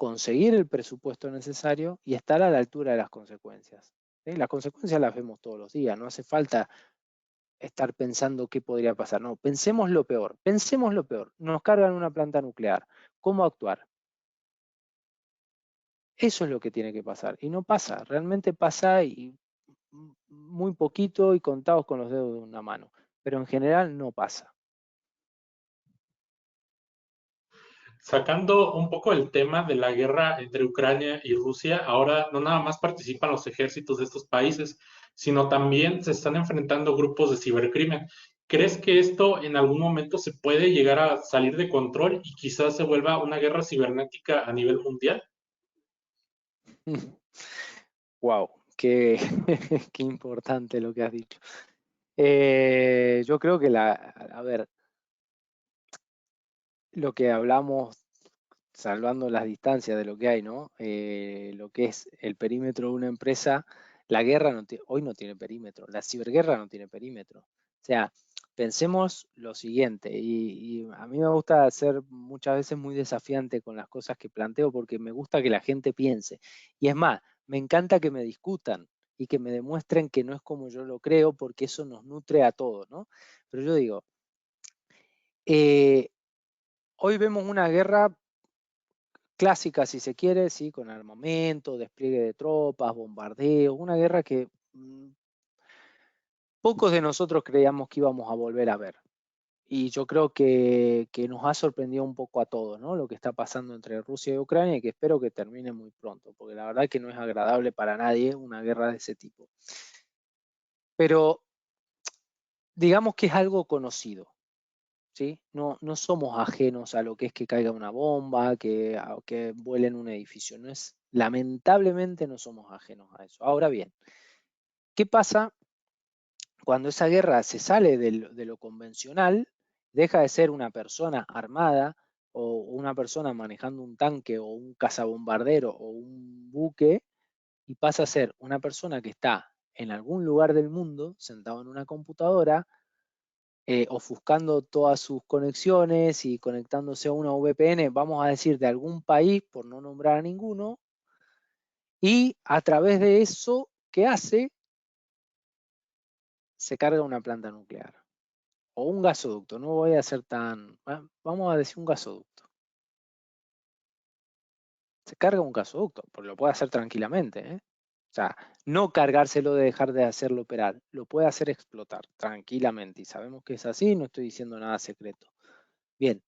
conseguir el presupuesto necesario y estar a la altura de las consecuencias. ¿Sí? Las consecuencias las vemos todos los días, no hace falta estar pensando qué podría pasar. No, pensemos lo peor, nos cargan una planta nuclear, ¿cómo actuar? Eso es lo que tiene que pasar y no pasa, realmente pasa y muy poquito y contados con los dedos de una mano, pero en general no pasa. Sacando un poco el tema de la guerra entre Ucrania y Rusia, ahora no nada más participan los ejércitos de estos países, sino también se están enfrentando grupos de cibercrimen. ¿Crees que esto en algún momento se puede llegar a salir de control y quizás se vuelva una guerra cibernética a nivel mundial? Wow, qué, qué importante lo que has dicho. Yo creo que a ver, lo que hablamos, salvando las distancias de lo que hay, ¿no? Lo que es el perímetro de una empresa, la guerra hoy no tiene perímetro, la ciberguerra no tiene perímetro. O sea, pensemos lo siguiente, y a mí me gusta ser muchas veces muy desafiante con las cosas que planteo porque me gusta que la gente piense. Y es más, me encanta que me discutan y que me demuestren que no es como yo lo creo porque eso nos nutre a todos, ¿no? Pero yo digo, hoy vemos una guerra clásica, si se quiere, sí, con armamento, despliegue de tropas, bombardeos, una guerra que pocos de nosotros creíamos que íbamos a volver a ver. Y yo creo que nos ha sorprendido un poco a todos, ¿no? Lo que está pasando entre Rusia y Ucrania y que espero que termine muy pronto, porque la verdad que no es agradable para nadie una guerra de ese tipo. Pero digamos que es algo conocido, ¿sí? No somos ajenos a lo que es que caiga una bomba, que vuelen un edificio. Lamentablemente no somos ajenos a eso. Ahora bien, ¿qué pasa cuando esa guerra se sale de lo convencional, deja de ser una persona armada o una persona manejando un tanque o un cazabombardero o un buque y pasa a ser una persona que está en algún lugar del mundo sentado en una computadora ofuscando todas sus conexiones y conectándose a una VPN, vamos a decir, de algún país, por no nombrar a ninguno, y a través de eso, ¿qué hace? Se carga una planta nuclear o un gasoducto, no voy a ser tan, vamos a decir un gasoducto. Se carga un gasoducto, porque lo puede hacer tranquilamente, ¿eh? O sea, no cargárselo de dejar de hacerlo operar, lo puede hacer explotar tranquilamente y sabemos que es así, no estoy diciendo nada secreto. Bien,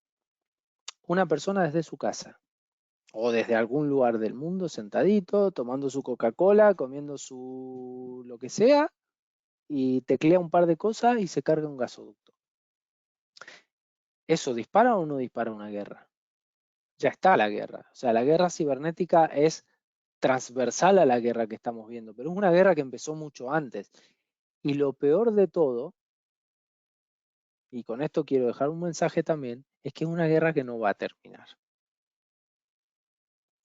una persona desde su casa o desde algún lugar del mundo sentadito, tomando su Coca-Cola, comiendo su lo que sea y teclea un par de cosas y se carga un gasoducto. ¿Eso dispara o no dispara una guerra? Ya está la guerra. O sea, la guerra cibernética es transversal a la guerra que estamos viendo, pero es una guerra que empezó mucho antes. Y lo peor de todo, y con esto quiero dejar un mensaje también, es que es una guerra que no va a terminar.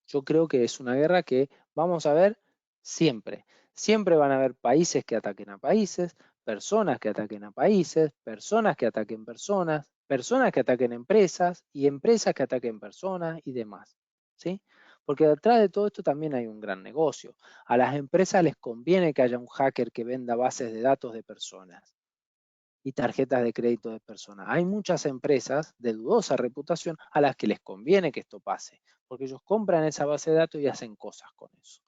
Yo creo que es una guerra que vamos a ver siempre. Siempre van a haber países que ataquen a países, personas que ataquen a países, personas que ataquen personas, personas que ataquen empresas y empresas que ataquen personas y demás. ¿Sí? Porque detrás de todo esto también hay un gran negocio. A las empresas les conviene que haya un hacker que venda bases de datos de personas y tarjetas de crédito de personas. Hay muchas empresas de dudosa reputación a las que les conviene que esto pase, porque ellos compran esa base de datos y hacen cosas con eso.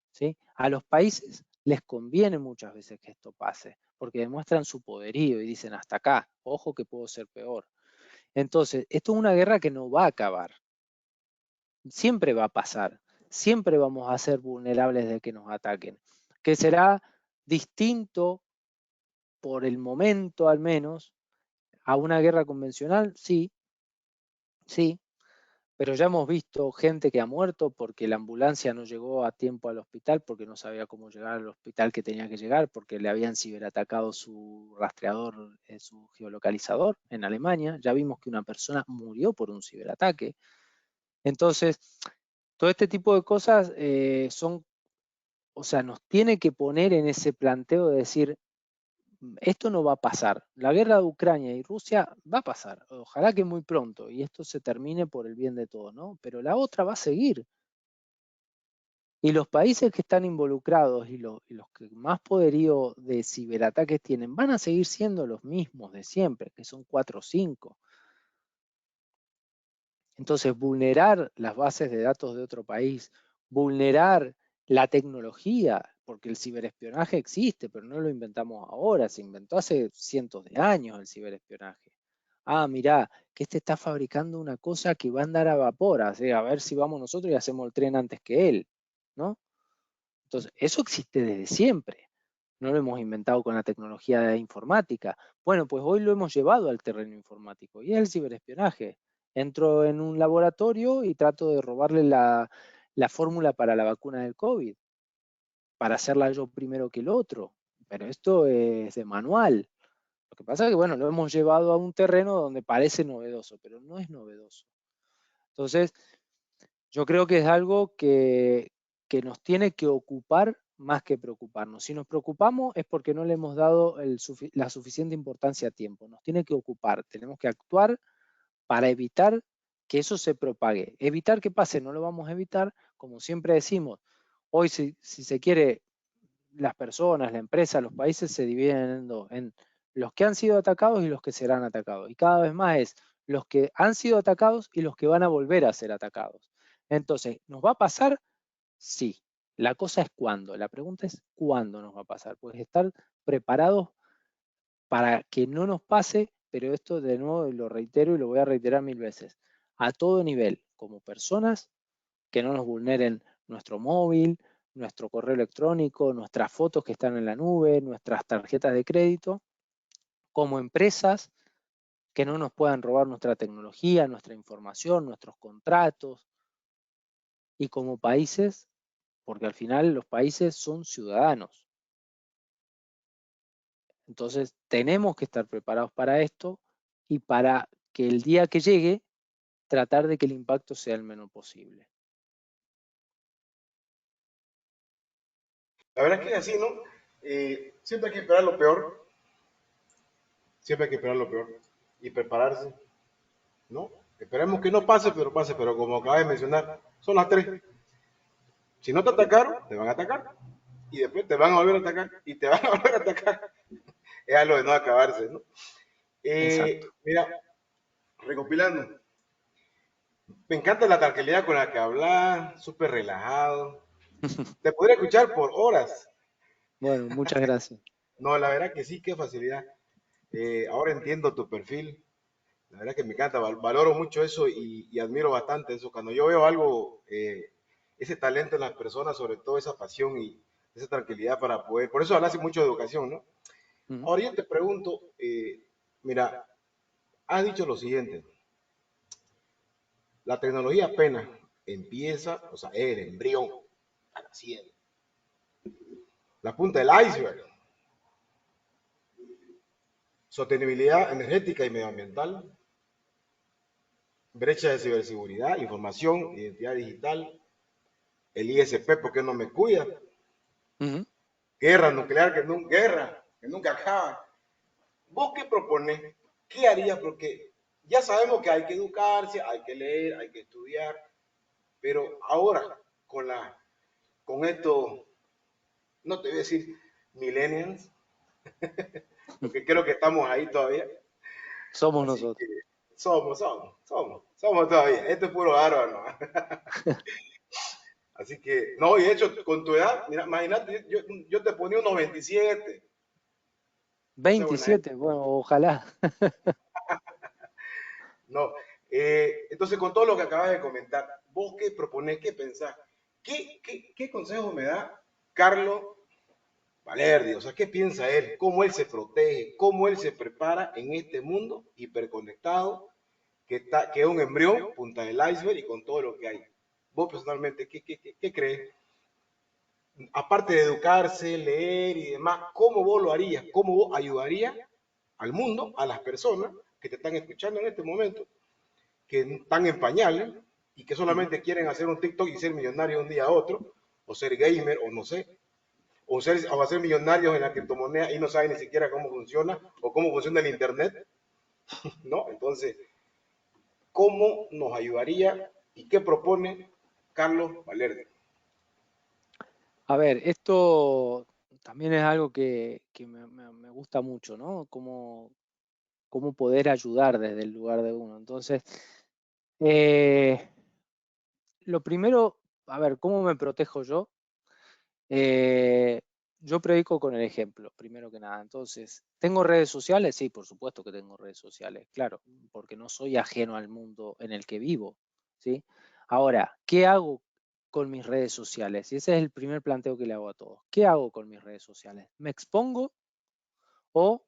¿Sí? A los países les conviene muchas veces que esto pase, porque demuestran su poderío y dicen hasta acá, ojo que puedo ser peor. Entonces, esto es una guerra que no va a acabar. Siempre va a pasar. Siempre vamos a ser vulnerables de que nos ataquen. Que será distinto por el momento al menos a una guerra convencional, sí, sí, pero ya hemos visto gente que ha muerto porque la ambulancia no llegó a tiempo al hospital, porque no sabía cómo llegar al hospital que tenía que llegar, porque le habían ciberatacado su rastreador, su geolocalizador en Alemania. Ya vimos que una persona murió por un ciberataque. Entonces, todo este tipo de cosas o sea, nos tiene que poner en ese planteo de decir, esto no va a pasar. La guerra de Ucrania y Rusia va a pasar. Ojalá que muy pronto y esto se termine por el bien de todos, ¿no? Pero la otra va a seguir. Y los países que están involucrados y los que más poderío de ciberataques tienen van a seguir siendo los mismos de siempre, que son 4 o 5. Entonces, vulnerar las bases de datos de otro país, vulnerar la tecnología, porque el ciberespionaje existe, pero no lo inventamos ahora, se inventó hace cientos de años el ciberespionaje. Ah, mirá, que este está fabricando una cosa que va a andar a vapor, así, a ver si vamos nosotros y hacemos el tren antes que él, ¿no? Entonces, eso existe desde siempre. No lo hemos inventado con la tecnología de informática. Bueno, pues hoy lo hemos llevado al terreno informático y es el ciberespionaje. Entro en un laboratorio y trato de robarle la fórmula para la vacuna del COVID, para hacerla yo primero que el otro. Pero esto es de manual. Lo que pasa es que, bueno, lo hemos llevado a un terreno donde parece novedoso, pero no es novedoso. Entonces, yo creo que es algo que nos tiene que ocupar más que preocuparnos. Si nos preocupamos es porque no le hemos dado la suficiente importancia a tiempo. Nos tiene que ocupar, tenemos que actuar para evitar que eso se propague. Evitar que pase, no lo vamos a evitar, como siempre decimos. Hoy, si se quiere, las personas, la empresa, los países se dividen en dos, en los que han sido atacados y los que serán atacados. Y cada vez más es los que han sido atacados y los que van a volver a ser atacados. Entonces, ¿nos va a pasar? Sí. La cosa es cuándo. La pregunta es cuándo nos va a pasar. Pues estar preparados para que no nos pase, pero esto de nuevo lo reitero y lo voy a reiterar 1000 veces. A todo nivel, como personas, que no nos vulneren nuestro móvil, nuestro correo electrónico, nuestras fotos que están en la nube, nuestras tarjetas de crédito, como empresas, que no nos puedan robar nuestra tecnología, nuestra información, nuestros contratos, y como países, porque al final los países son ciudadanos. Entonces tenemos que estar preparados para esto y para que el día que llegue, tratar de que el impacto sea el menor posible. La verdad es que es así, ¿no? Siempre hay que esperar lo peor, siempre hay que esperar lo peor y prepararse, ¿no? Esperemos que no pase, pero como acabas de mencionar, son las tres. Si no te atacaron, te van a atacar. Y después te van a volver a atacar y te van a volver a atacar. Es algo de no acabarse, ¿no? Exacto. Mira, recopilando, me encanta la tranquilidad con la que hablas, súper relajado. Te podría escuchar por horas. Bueno, muchas gracias. No, la verdad que sí, qué facilidad. Ahora entiendo tu perfil. La verdad que me encanta, valoro mucho eso y admiro bastante eso. Cuando yo veo algo, ese talento en las personas, sobre todo esa pasión y esa tranquilidad para poder, por eso hablas mucho de educación, ¿no? Ahora yo te pregunto, mira, has dicho lo siguiente, la tecnología apenas empieza, o sea, el embrión, a nacer, la punta del iceberg, sostenibilidad energética y medioambiental, brecha de ciberseguridad, información, identidad digital, el ISP, ¿por qué no me cuida? Guerra nuclear que nunca acaba. ¿Vos qué propones? ¿Qué harías? Porque ya sabemos que hay que educarse, hay que leer, hay que estudiar, pero ahora con esto, no te voy a decir millennials, porque creo que estamos ahí todavía. Somos Así nosotros. que somos todavía. Esto es puro bárbaro. Así que, no, y de hecho, con tu edad, mira, imagínate, yo te ponía unos 27. No sé, buena gente. 27, bueno, ojalá. No. Entonces, con todo lo que acabas de comentar, ¿vos qué proponés, qué pensás? ¿Qué consejo me da Carlos Valerdi? O sea, ¿qué piensa él? ¿Cómo él se protege? ¿Cómo él se prepara en este mundo hiperconectado que es un embrión, punta del iceberg y con todo lo que hay? Vos personalmente, ¿qué crees? Aparte de educarse, leer y demás, ¿cómo vos lo harías? ¿Cómo vos ayudarías al mundo, a las personas que te están escuchando en este momento, que están en pañales y que solamente quieren hacer un TikTok y ser millonarios de un día a otro, o ser gamer, o no sé, o hacer millonarios en la criptomoneda y no saben ni siquiera cómo funciona o cómo funciona el Internet, ¿no? Entonces, ¿cómo nos ayudaría y qué propone Carlos Valerdi? A ver, esto también es algo que me gusta mucho, ¿no? Cómo poder ayudar desde el lugar de uno. Entonces, lo primero, a ver, ¿cómo me protejo yo? Yo predico con el ejemplo, primero que nada. Entonces, ¿tengo redes sociales? Sí, por supuesto que tengo redes sociales, claro, porque no soy ajeno al mundo en el que vivo, ¿sí? Ahora, ¿qué hago con mis redes sociales? Y ese es el primer planteo que le hago a todos. ¿Qué hago con mis redes sociales? ¿Me expongo o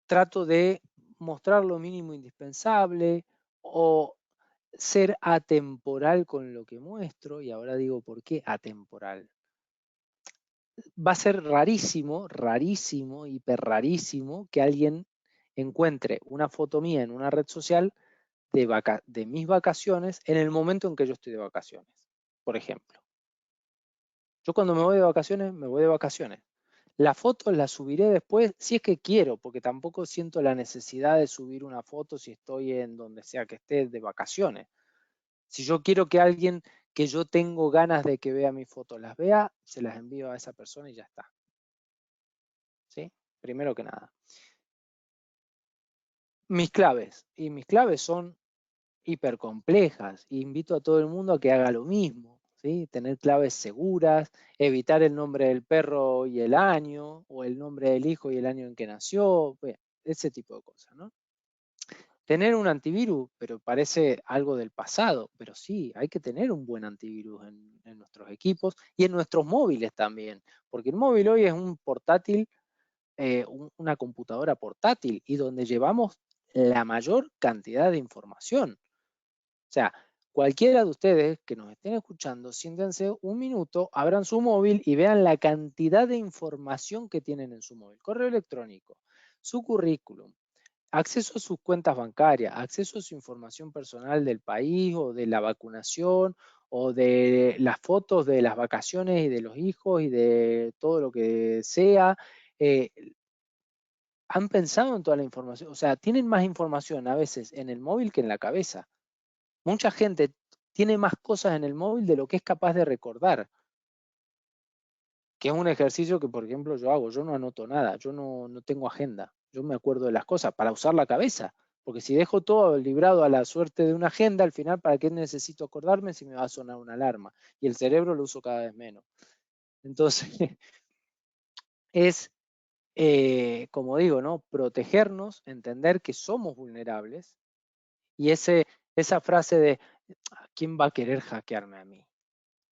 trato de mostrar lo mínimo indispensable o ser atemporal con lo que muestro? Y ahora digo, ¿por qué atemporal? Va a ser rarísimo, rarísimo, hiper rarísimo que alguien encuentre una foto mía en una red social de mis vacaciones en el momento en que yo estoy de vacaciones, por ejemplo. Yo cuando me voy de vacaciones, me voy de vacaciones. Las fotos las subiré después si es que quiero, porque tampoco siento la necesidad de subir una foto si estoy en donde sea que esté de vacaciones. Si yo quiero que alguien que yo tengo ganas de que vea mis fotos las vea, se las envío a esa persona y ya está. ¿Sí? Primero que nada. Mis claves son hipercomplejas. Invito a todo el mundo a que haga lo mismo, ¿sí? Tener claves seguras, evitar el nombre del perro y el año, o el nombre del hijo y el año en que nació, bueno, ese tipo de cosas, ¿no? Tener un antivirus, pero parece algo del pasado, pero sí, hay que tener un buen antivirus en nuestros equipos y en nuestros móviles también, porque el móvil hoy es un portátil, una computadora portátil y donde llevamos la mayor cantidad de información. O sea, cualquiera de ustedes que nos estén escuchando, siéntense un minuto, abran su móvil y vean la cantidad de información que tienen en su móvil. Correo electrónico, su currículum, acceso a sus cuentas bancarias, acceso a su información personal del país o de la vacunación o de las fotos de las vacaciones y de los hijos y de todo lo que sea. Eh, ¿Han pensado en toda la información? O sea, tienen más información a veces en el móvil que en la cabeza. Mucha gente tiene más cosas en el móvil de lo que es capaz de recordar, que es un ejercicio que, por ejemplo, yo hago. Yo no anoto nada, yo no tengo agenda, yo me acuerdo de las cosas para usar la cabeza, porque si dejo todo librado a la suerte de una agenda, al final, ¿para qué necesito acordarme si me va a sonar una alarma? Y el cerebro lo uso cada vez menos. Entonces, es, como digo, ¿no? Protegernos, entender que somos vulnerables y esa frase de, ¿quién va a querer hackearme a mí?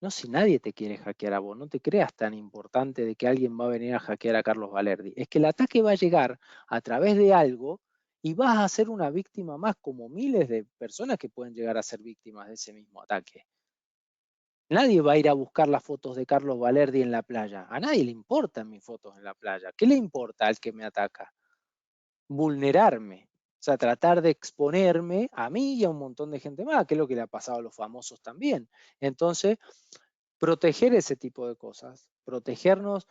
No, si nadie te quiere hackear a vos, no te creas tan importante de que alguien va a venir a hackear a Carlos Valerdi. Es que el ataque va a llegar a través de algo y vas a ser una víctima más, como miles de personas que pueden llegar a ser víctimas de ese mismo ataque. Nadie va a ir a buscar las fotos de Carlos Valerdi en la playa. A nadie le importan mis fotos en la playa. ¿Qué le importa al que me ataca? Vulnerarme. O sea, tratar de exponerme a mí y a un montón de gente más, que es lo que le ha pasado a los famosos también. Entonces, proteger ese tipo de cosas, protegernos,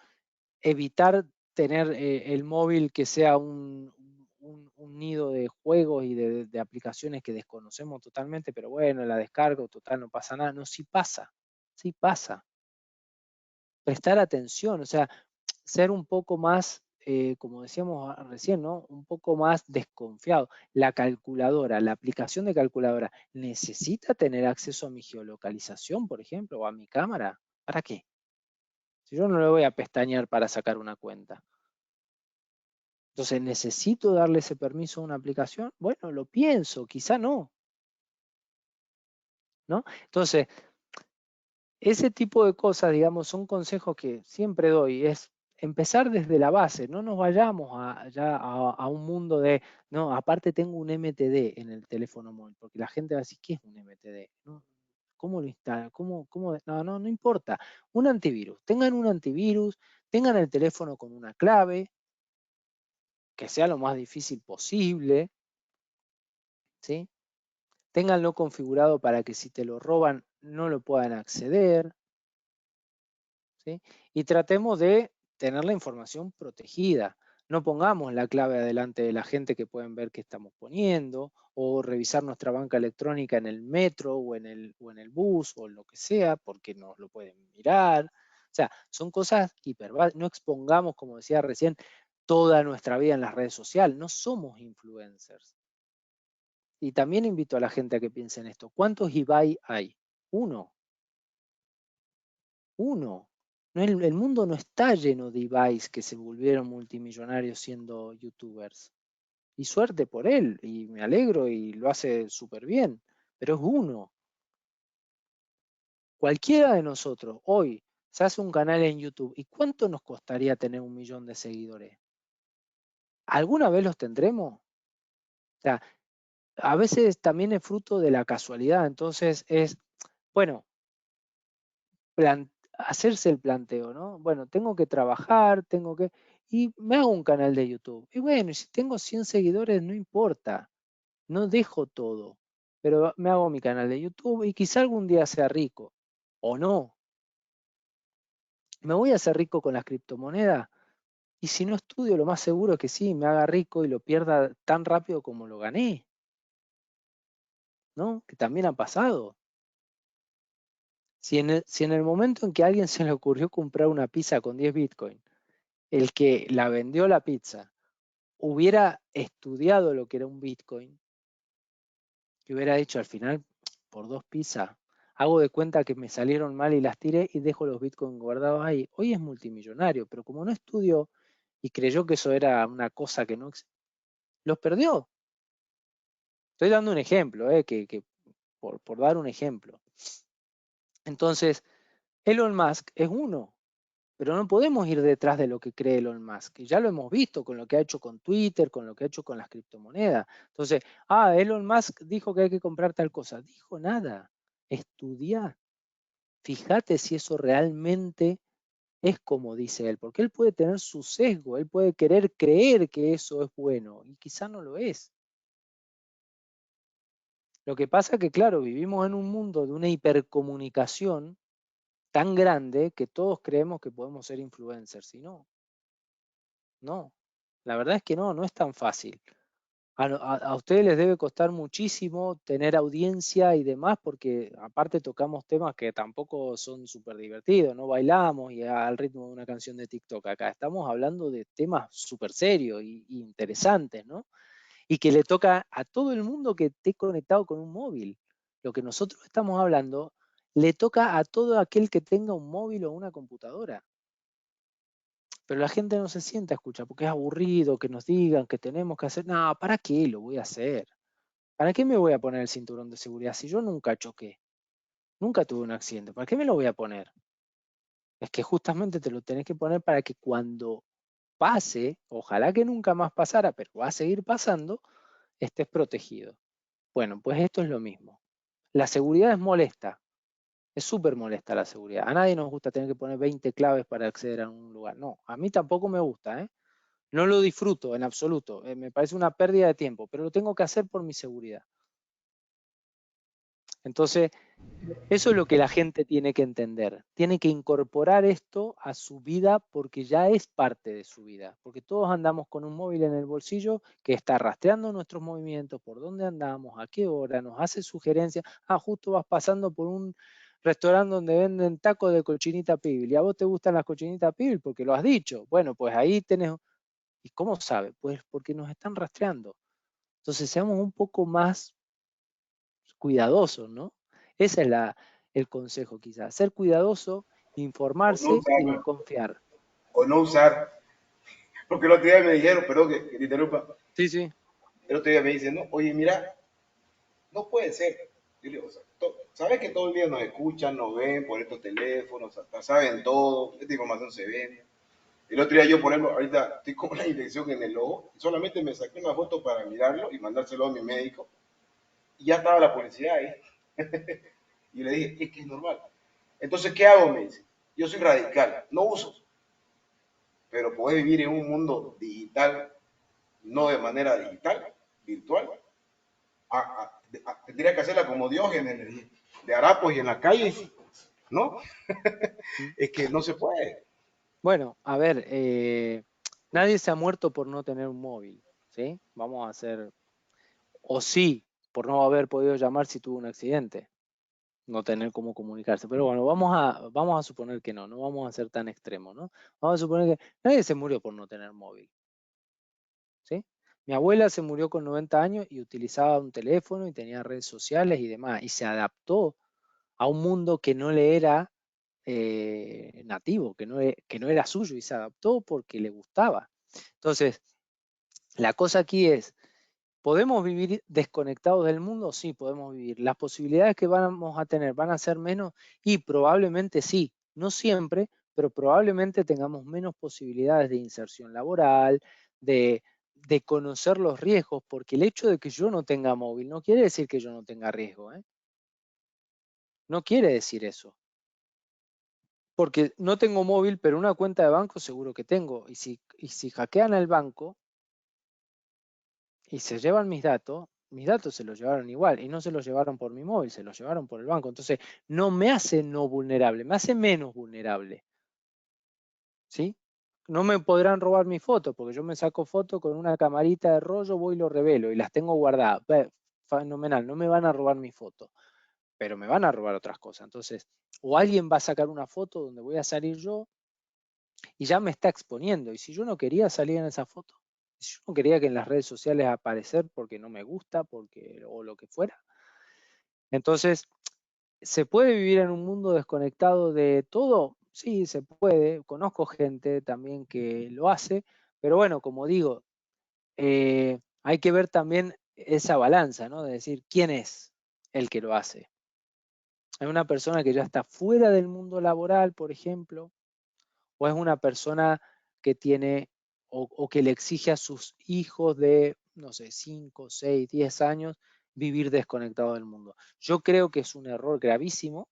evitar tener el móvil que sea un nido de juegos y de aplicaciones que desconocemos totalmente, pero bueno, la descargo, total, no pasa nada. No, sí pasa, sí pasa. Prestar atención, o sea, ser un poco más, como decíamos recién, ¿no? Un poco más desconfiado. La calculadora, la aplicación de calculadora, ¿necesita tener acceso a mi geolocalización, por ejemplo, o a mi cámara? ¿Para qué? Si yo no le voy a pestañear para sacar una cuenta. Entonces, ¿necesito darle ese permiso a una aplicación? Bueno, lo pienso, quizá no, ¿no? Entonces, ese tipo de cosas, digamos, son consejos que siempre doy, es empezar desde la base, no nos vayamos a un mundo de, no, aparte tengo un MTD en el teléfono móvil, porque la gente va a decir, ¿qué es un MTD? ¿No? ¿Cómo lo instalan? ¿Cómo? No importa. Un antivirus, tengan el teléfono con una clave, que sea lo más difícil posible, ¿sí? Ténganlo configurado para que si te lo roban no lo puedan acceder, ¿sí? Y tratemos de tener la información protegida. no pongamos la clave adelante de la gente que pueden ver qué estamos poniendo, o revisar nuestra banca electrónica en el metro o en el bus o en lo que sea, porque nos lo pueden mirar. O sea, son cosas no expongamos, como decía recién, toda nuestra vida en las redes sociales. No somos influencers. Y también invito a la gente a que piense en esto. ¿Cuántos Ibai hay? Uno. Uno. No, el mundo no está lleno de Ibais que se volvieron multimillonarios siendo youtubers. Y suerte por él, y me alegro y lo hace súper bien, pero es uno. Cualquiera de nosotros hoy se hace un canal en YouTube, ¿y cuánto nos costaría tener 1 millón de seguidores? ¿Alguna vez los tendremos? O sea, a veces también es fruto de la casualidad, entonces es, bueno, hacerse el planteo, ¿no? Bueno, tengo que trabajar, y me hago un canal de YouTube. Y bueno, si tengo 100 seguidores, no importa, no dejo todo, pero me hago mi canal de YouTube y quizá algún día sea rico, o no. ¿Me voy a hacer rico con las criptomonedas? Y si no estudio, lo más seguro es que sí, me haga rico y lo pierda tan rápido como lo gané, ¿no? Que también ha pasado. Si en el momento en que a alguien se le ocurrió comprar una pizza con 10 Bitcoin, el que la vendió la pizza hubiera estudiado lo que era un Bitcoin, que hubiera dicho al final, por 2 pizzas, hago de cuenta que me salieron mal y las tiré y dejo los Bitcoin guardados ahí. Hoy es multimillonario, pero como no estudió y creyó que eso era una cosa que no los perdió. Estoy dando un ejemplo, por dar un ejemplo. Entonces, Elon Musk es uno, pero no podemos ir detrás de lo que cree Elon Musk. Y ya lo hemos visto con lo que ha hecho con Twitter, con lo que ha hecho con las criptomonedas. Entonces, Elon Musk dijo que hay que comprar tal cosa. Dijo nada. Estudia. Fíjate si eso realmente es como dice él, porque él puede tener su sesgo, él puede querer creer que eso es bueno y quizá no lo es. Lo que pasa es que, claro, vivimos en un mundo de una hipercomunicación tan grande que todos creemos que podemos ser influencers y no. La verdad es que no es tan fácil. A ustedes les debe costar muchísimo tener audiencia y demás, porque aparte tocamos temas que tampoco son súper divertidos, no bailamos y al ritmo de una canción de TikTok acá. Estamos hablando de temas súper serios y interesantes, ¿no? Y que le toca a todo el mundo que esté conectado con un móvil. Lo que nosotros estamos hablando le toca a todo aquel que tenga un móvil o una computadora. Pero la gente no se sienta a escuchar porque es aburrido que nos digan que tenemos que hacer. No, ¿para qué lo voy a hacer? ¿Para qué me voy a poner el cinturón de seguridad si yo nunca choqué? Nunca tuve un accidente. ¿Para qué me lo voy a poner? Es que justamente te lo tenés que poner para que cuando pase, ojalá que nunca más pasara, pero va a seguir pasando, estés protegido. Bueno, pues esto es lo mismo. La seguridad es molesta, es súper molesta la seguridad. A nadie nos gusta tener que poner 20 claves para acceder a un lugar. No, a mí tampoco me gusta, ¿eh? No lo disfruto en absoluto. Me parece una pérdida de tiempo, pero lo tengo que hacer por mi seguridad. Entonces, eso es lo que la gente tiene que entender. Tiene que incorporar esto a su vida porque ya es parte de su vida. Porque todos andamos con un móvil en el bolsillo que está rastreando nuestros movimientos, por dónde andamos, a qué hora, nos hace sugerencias. Justo vas pasando por un restaurante donde venden tacos de cochinita pibil. ¿Y a vos te gustan las cochinitas pibil? Porque lo has dicho. Bueno, pues ahí tenés. ¿Y cómo sabe? Pues porque nos están rastreando. Entonces seamos un poco más cuidadosos, ¿no? Ese es el consejo quizás, ser cuidadoso, O no informarse y usar, desconfiar. o no usar. Porque el otro día me dijeron, perdón que te interrumpa, Sí, sí. el otro día me dicen, no, oye, mira, no puede ser. Yo le digo, ¿sabes que todo el día nos escuchan, nos ven por estos teléfonos, hasta saben todo, esta información se vende? El otro día yo, por ejemplo, ahorita estoy con una infección en el ojo, solamente me saqué una foto para mirarlo y mandárselo a mi médico, y ya estaba la policía ahí. Y le dije, es que es normal. Entonces, ¿qué hago? Me dice, yo soy radical, no uso, pero podés vivir en un mundo digital, no de manera digital, virtual. Tendría que hacerla como Diógenes, de harapos y en la calle, ¿no? Es que no se puede. Bueno, a ver, Nadie se ha muerto por no tener un móvil, ¿sí? Vamos a hacer, o sí, por no haber podido llamar si tuvo un accidente, no tener cómo comunicarse. Pero bueno, vamos a suponer que no vamos a ser tan extremos, ¿no? Vamos a suponer que nadie se murió por no tener móvil, ¿sí? Mi abuela se murió con 90 años y utilizaba un teléfono y tenía redes sociales y demás, y se adaptó a un mundo que no le era nativo, que no era suyo, y se adaptó porque le gustaba. Entonces, la cosa aquí es, ¿podemos vivir desconectados del mundo? Sí, podemos vivir. ¿Las posibilidades que vamos a tener van a ser menos? Y probablemente sí, no siempre, pero probablemente tengamos menos posibilidades de inserción laboral, de conocer los riesgos, porque el hecho de que yo no tenga móvil no quiere decir que yo no tenga riesgo, ¿eh? No quiere decir eso. Porque no tengo móvil, pero una cuenta de banco seguro que tengo. Y si hackean el banco y se llevan mis datos se los llevaron igual. Y no se los llevaron por mi móvil, se los llevaron por el banco. Entonces, no me hace no vulnerable, me hace menos vulnerable. ¿Sí? No me podrán robar mis fotos, porque yo me saco fotos con una camarita de rollo, voy y lo revelo y las tengo guardadas. Fenomenal, no me van a robar mis fotos, pero me van a robar otras cosas. Entonces, o alguien va a sacar una foto donde voy a salir yo y ya me está exponiendo. Y si yo no quería salir en esa foto, si yo no quería que en las redes sociales aparecer porque no me gusta, o lo que fuera. Entonces, ¿se puede vivir en un mundo desconectado de todo? Sí, se puede. Conozco gente también que lo hace, pero bueno, como digo, hay que ver también esa balanza, ¿no? De decir, ¿quién es el que lo hace? ¿Es una persona que ya está fuera del mundo laboral, por ejemplo? ¿O es una persona que tiene o que le exige a sus hijos de, no sé, 5, 6, 10 años vivir desconectado del mundo? Yo creo que es un error gravísimo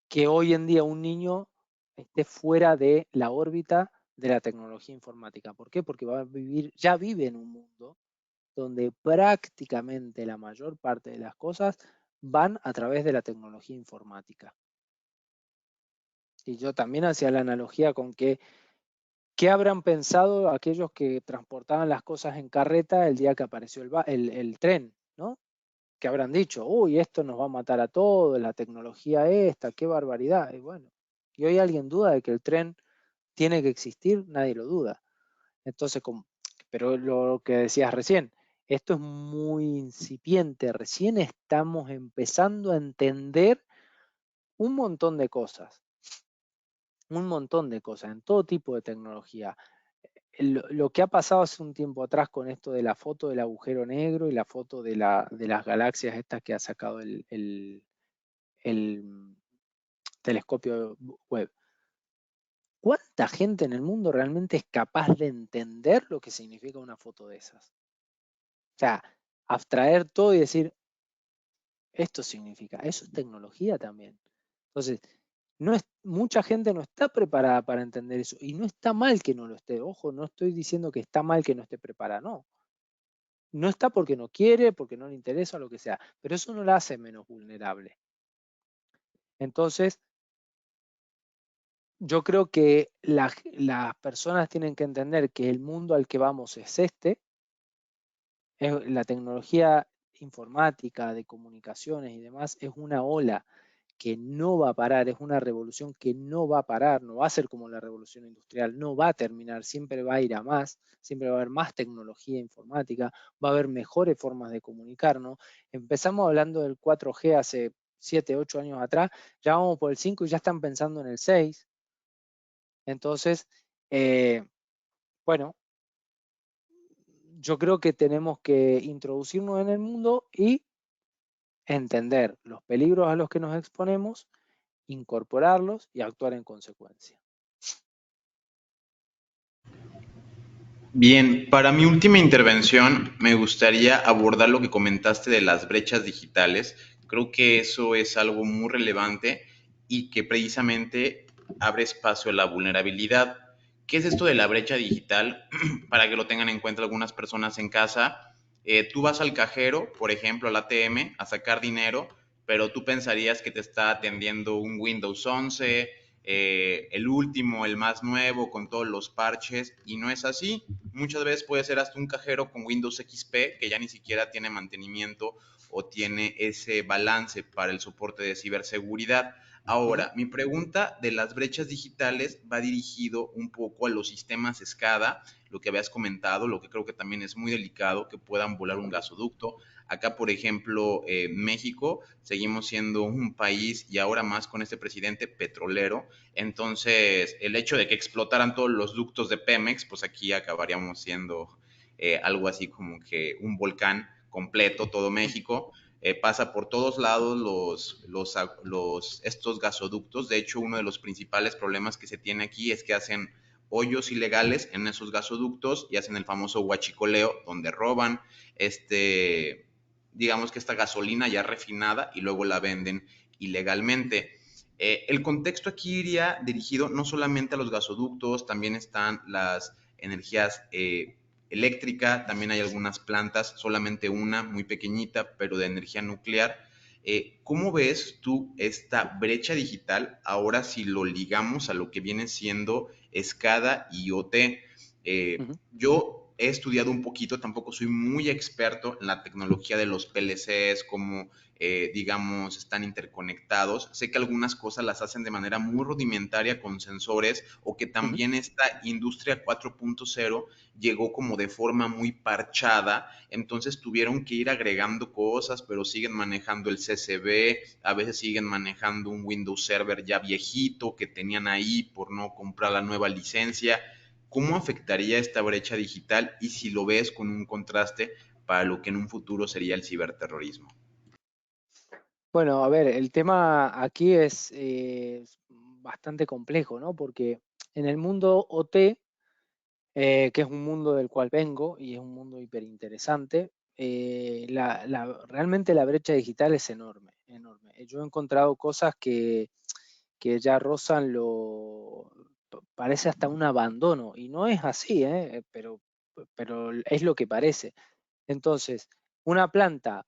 que hoy en día un niño esté fuera de la órbita de la tecnología informática. ¿Por qué? Porque ya vive en un mundo donde prácticamente la mayor parte de las cosas van a través de la tecnología informática. Y yo también hacía la analogía con que, ¿qué habrán pensado aquellos que transportaban las cosas en carreta el día que apareció el tren, ¿no? Que habrán dicho, uy, esto nos va a matar a todos, la tecnología esta, qué barbaridad. Y bueno, y hoy alguien duda de que el tren tiene que existir, nadie lo duda. Entonces, pero lo que decías recién, esto es muy incipiente, recién estamos empezando a entender un montón de cosas, en todo tipo de tecnología. Lo que ha pasado hace un tiempo atrás con esto de la foto del agujero negro y la foto de las galaxias estas que ha sacado el telescopio web. ¿Cuánta gente en el mundo realmente es capaz de entender lo que significa una foto de esas? O sea, abstraer todo y decir, esto significa, eso es tecnología también. Entonces, mucha gente no está preparada para entender eso y no está mal que no lo esté. Ojo, no estoy diciendo que está mal que no esté preparada, no. No está porque no quiere, porque no le interesa, lo que sea, pero eso no la hace menos vulnerable. Entonces, yo creo que las personas tienen que entender que el mundo al que vamos es la tecnología informática, de comunicaciones y demás, es una ola que no va a parar, es una revolución que no va a parar, no va a ser como la revolución industrial, no va a terminar, siempre va a ir a más, siempre va a haber más tecnología informática, va a haber mejores formas de comunicarnos. Empezamos hablando del 4G hace 7, 8 años atrás, ya vamos por el 5 y ya están pensando en el 6. Entonces, bueno, yo creo que tenemos que introducirnos en el mundo y entender los peligros a los que nos exponemos, incorporarlos y actuar en consecuencia. Bien, para mi última intervención me gustaría abordar lo que comentaste de las brechas digitales. Creo que eso es algo muy relevante y que precisamente abre espacio a la vulnerabilidad. ¿Qué es esto de la brecha digital? Para que lo tengan en cuenta algunas personas en casa. Tú vas al cajero, por ejemplo, al ATM, a sacar dinero, pero tú pensarías que te está atendiendo un Windows 11, el último, el más nuevo, con todos los parches, y no es así. Muchas veces puede ser hasta un cajero con Windows XP que ya ni siquiera tiene mantenimiento o tiene ese balance para el soporte de ciberseguridad. Ahora, mi pregunta de las brechas digitales va dirigido un poco a los sistemas SCADA, lo que habías comentado, lo que creo que también es muy delicado, que puedan volar un gasoducto. Acá, por ejemplo, México, seguimos siendo un país y ahora más con este presidente petrolero. Entonces, el hecho de que explotaran todos los ductos de Pemex, pues aquí acabaríamos siendo algo así como que un volcán completo, todo México. Pasa por todos lados estos gasoductos. De hecho, uno de los principales problemas que se tiene aquí es que hacen hoyos ilegales en esos gasoductos y hacen el famoso huachicoleo, donde roban digamos que esta gasolina ya refinada y luego la venden ilegalmente. El contexto aquí iría dirigido no solamente a los gasoductos, también están las energías eléctrica, también hay algunas plantas, solamente una muy pequeñita, pero de energía nuclear. ¿Cómo ves tú esta brecha digital ahora si lo ligamos a lo que viene siendo SCADA y IoT? Yo he estudiado un poquito, tampoco soy muy experto en la tecnología de los PLCs, cómo, digamos, están interconectados. Sé que algunas cosas las hacen de manera muy rudimentaria con sensores o que también esta industria 4.0 llegó como de forma muy parchada, entonces tuvieron que ir agregando cosas, pero siguen manejando el CCB, a veces siguen manejando un Windows Server ya viejito que tenían ahí por no comprar la nueva licencia. ¿Cómo afectaría esta brecha digital y si lo ves con un contraste para lo que en un futuro sería el ciberterrorismo? Bueno, a ver, el tema aquí es bastante complejo, ¿no? Porque en el mundo OT, que es un mundo del cual vengo y es un mundo hiperinteresante, realmente la brecha digital es enorme, enorme. Yo he encontrado cosas que ya rozan parece hasta un abandono, y no es así, pero es lo que parece. Entonces, una planta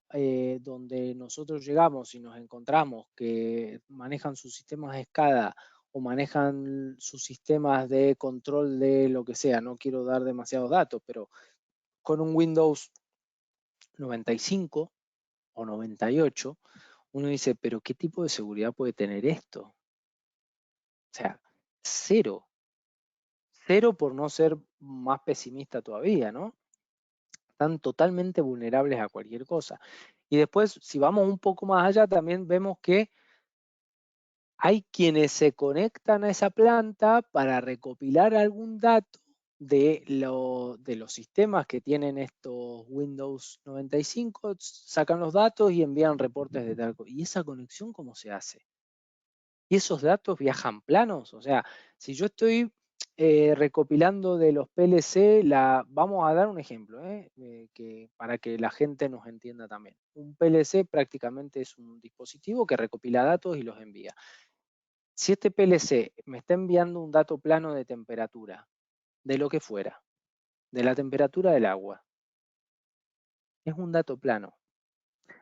donde nosotros llegamos y nos encontramos que manejan sus sistemas SCADA o manejan sus sistemas de control de lo que sea, no quiero dar demasiados datos, pero con un Windows 95 o 98, uno dice, pero ¿qué tipo de seguridad puede tener esto? O sea, cero. Cero por no ser más pesimista todavía, ¿no? Están totalmente vulnerables a cualquier cosa. Y después, si vamos un poco más allá, también vemos que hay quienes se conectan a esa planta para recopilar algún dato de los sistemas que tienen estos Windows 95, sacan los datos y envían reportes de tal cosa. ¿Y esa conexión cómo se hace? Y esos datos viajan planos. O sea, si yo estoy recopilando de los PLC, vamos a dar un ejemplo, para que la gente nos entienda también. Un PLC prácticamente es un dispositivo que recopila datos y los envía. Si este PLC me está enviando un dato plano de temperatura, de lo que fuera, de la temperatura del agua, es un dato plano.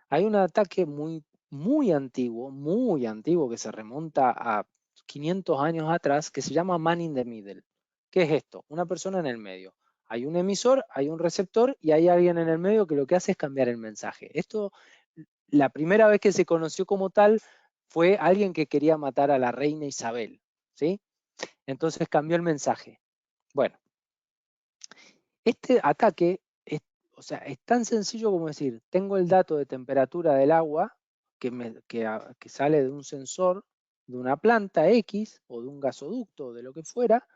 Hay un ataque muy antiguo, que se remonta a 500 años atrás, que se llama Man in the Middle. ¿Qué es esto? Una persona en el medio. Hay un emisor, hay un receptor y hay alguien en el medio que lo que hace es cambiar el mensaje. Esto, la primera vez que se conoció como tal, fue alguien que quería matar a la reina Isabel, ¿sí? Entonces cambió el mensaje. Bueno, este ataque o sea, es tan sencillo como decir, tengo el dato de temperatura del agua que sale de un sensor de una planta X o de un gasoducto o de lo que fuera,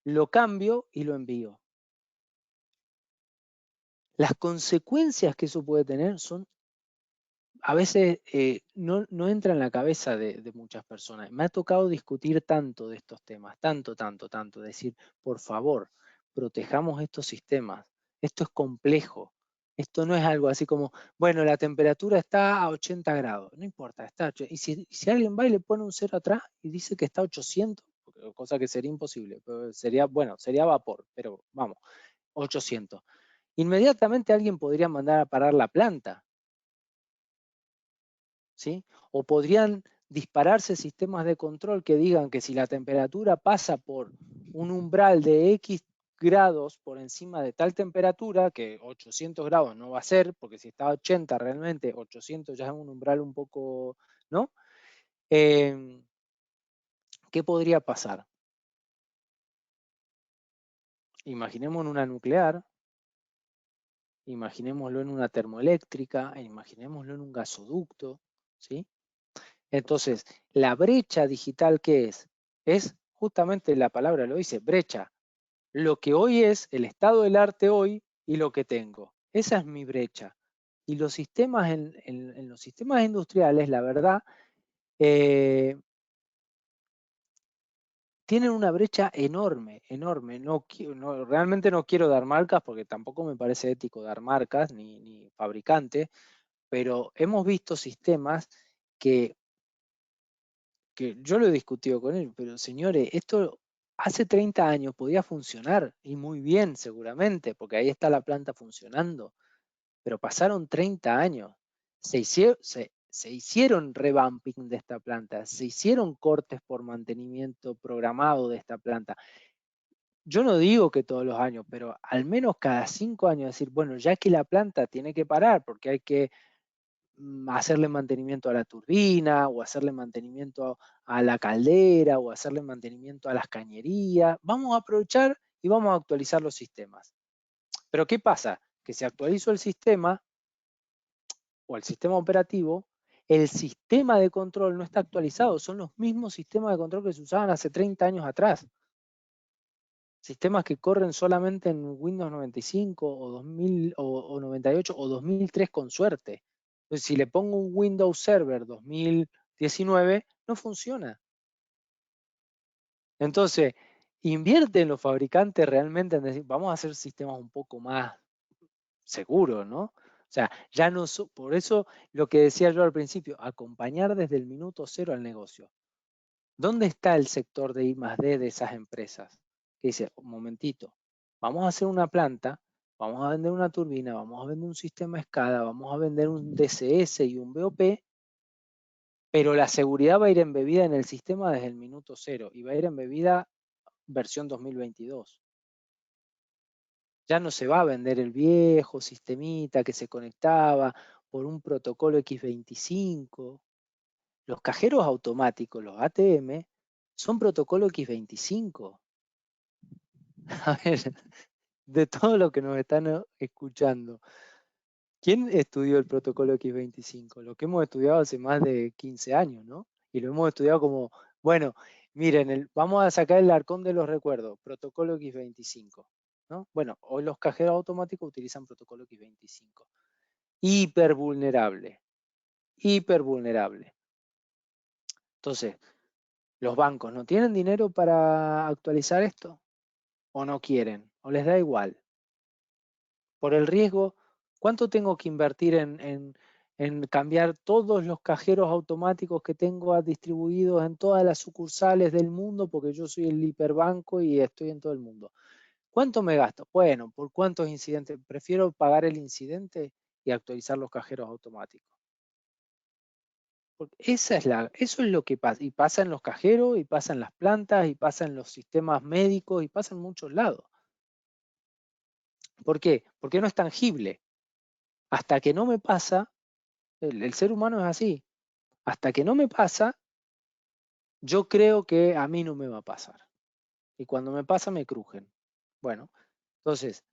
lo cambio y lo envío. Las consecuencias que eso puede tener son, a veces no entra en la cabeza de muchas personas. Me ha tocado discutir tanto de estos temas, tanto, decir, por favor, protejamos estos sistemas. Esto es complejo. Esto no es algo así como, bueno, la temperatura está a 80 grados, no importa, está. Y si alguien va y le pone un 0 atrás y dice que está a 800, cosa que sería imposible, pero sería vapor, pero vamos, 800. Inmediatamente alguien podría mandar a parar la planta, ¿sí? O podrían dispararse sistemas de control que digan que si la temperatura pasa por un umbral de X grados por encima de tal temperatura, que 800 grados no va a ser, porque si está a 80 realmente, 800 ya es un umbral un poco, ¿no? ¿Qué podría pasar? Imaginemos en una nuclear, imaginémoslo en una termoeléctrica, imaginémoslo en un gasoducto, ¿sí? Entonces, la brecha digital, ¿qué es? Es justamente la palabra lo dice, brecha. Lo que hoy es el estado del arte hoy y lo que tengo. Esa es mi brecha. Y los sistemas en los sistemas industriales, la verdad, tienen una brecha enorme, enorme. Realmente no quiero dar marcas porque tampoco me parece ético dar marcas ni fabricante, pero hemos visto sistemas que yo lo he discutido con él, pero señores, esto hace 30 años podía funcionar y muy bien seguramente, porque ahí está la planta funcionando, pero pasaron 30 años, se hicieron revamping de esta planta, se hicieron cortes por mantenimiento programado de esta planta. Yo no digo que todos los años, pero al menos cada 5 años decir, bueno, ya que la planta tiene que parar porque hay que hacerle mantenimiento a la turbina o hacerle mantenimiento a la caldera o hacerle mantenimiento a las cañerías. Vamos a aprovechar y vamos a actualizar los sistemas. Pero ¿qué pasa? Que si actualizo el sistema o el sistema operativo, el sistema de control no está actualizado. Son los mismos sistemas de control que se usaban hace 30 años atrás. Sistemas que corren solamente en Windows 95 o 2000 o 98 o 2003 con suerte. Entonces, si le pongo un Windows Server 2019, no funciona. Entonces, invierten los fabricantes realmente en decir, vamos a hacer sistemas un poco más seguros, ¿no? O sea, ya no por eso lo que decía yo al principio, acompañar desde el minuto cero al negocio. ¿Dónde está el sector de I+D de esas empresas? Que dice, un momentito, vamos a hacer una planta, vamos a vender una turbina, vamos a vender un sistema SCADA, vamos a vender un DCS y un BOP, pero la seguridad va a ir embebida en el sistema desde el minuto cero y va a ir embebida versión 2022. Ya no se va a vender el viejo sistemita que se conectaba por un protocolo X25. Los cajeros automáticos, los ATM, son protocolo X25. A ver, de todo lo que nos están escuchando, ¿quién estudió el protocolo X25? Lo que hemos estudiado hace más de 15 años, ¿no? Y lo hemos estudiado como, bueno, miren, vamos a sacar el arcón de los recuerdos, protocolo X25, ¿no? Bueno, hoy los cajeros automáticos utilizan protocolo X25. Hiper vulnerable, hiper vulnerable. Entonces, ¿los bancos no tienen dinero para actualizar esto? ¿O no quieren? ¿O les da igual? Por el riesgo, ¿cuánto tengo que invertir en cambiar todos los cajeros automáticos que tengo distribuidos en todas las sucursales del mundo? Porque yo soy el hiperbanco y estoy en todo el mundo. ¿Cuánto me gasto? Bueno, ¿por cuántos incidentes? Prefiero pagar el incidente y actualizar los cajeros automáticos. Porque eso es lo que pasa. Y pasa en los cajeros, y pasa en las plantas, y pasa en los sistemas médicos, y pasa en muchos lados. ¿Por qué? Porque no es tangible. Hasta que no me pasa, el ser humano es así. Hasta que no me pasa, yo creo que a mí no me va a pasar. Y cuando me pasa, me crujen. Bueno, entonces,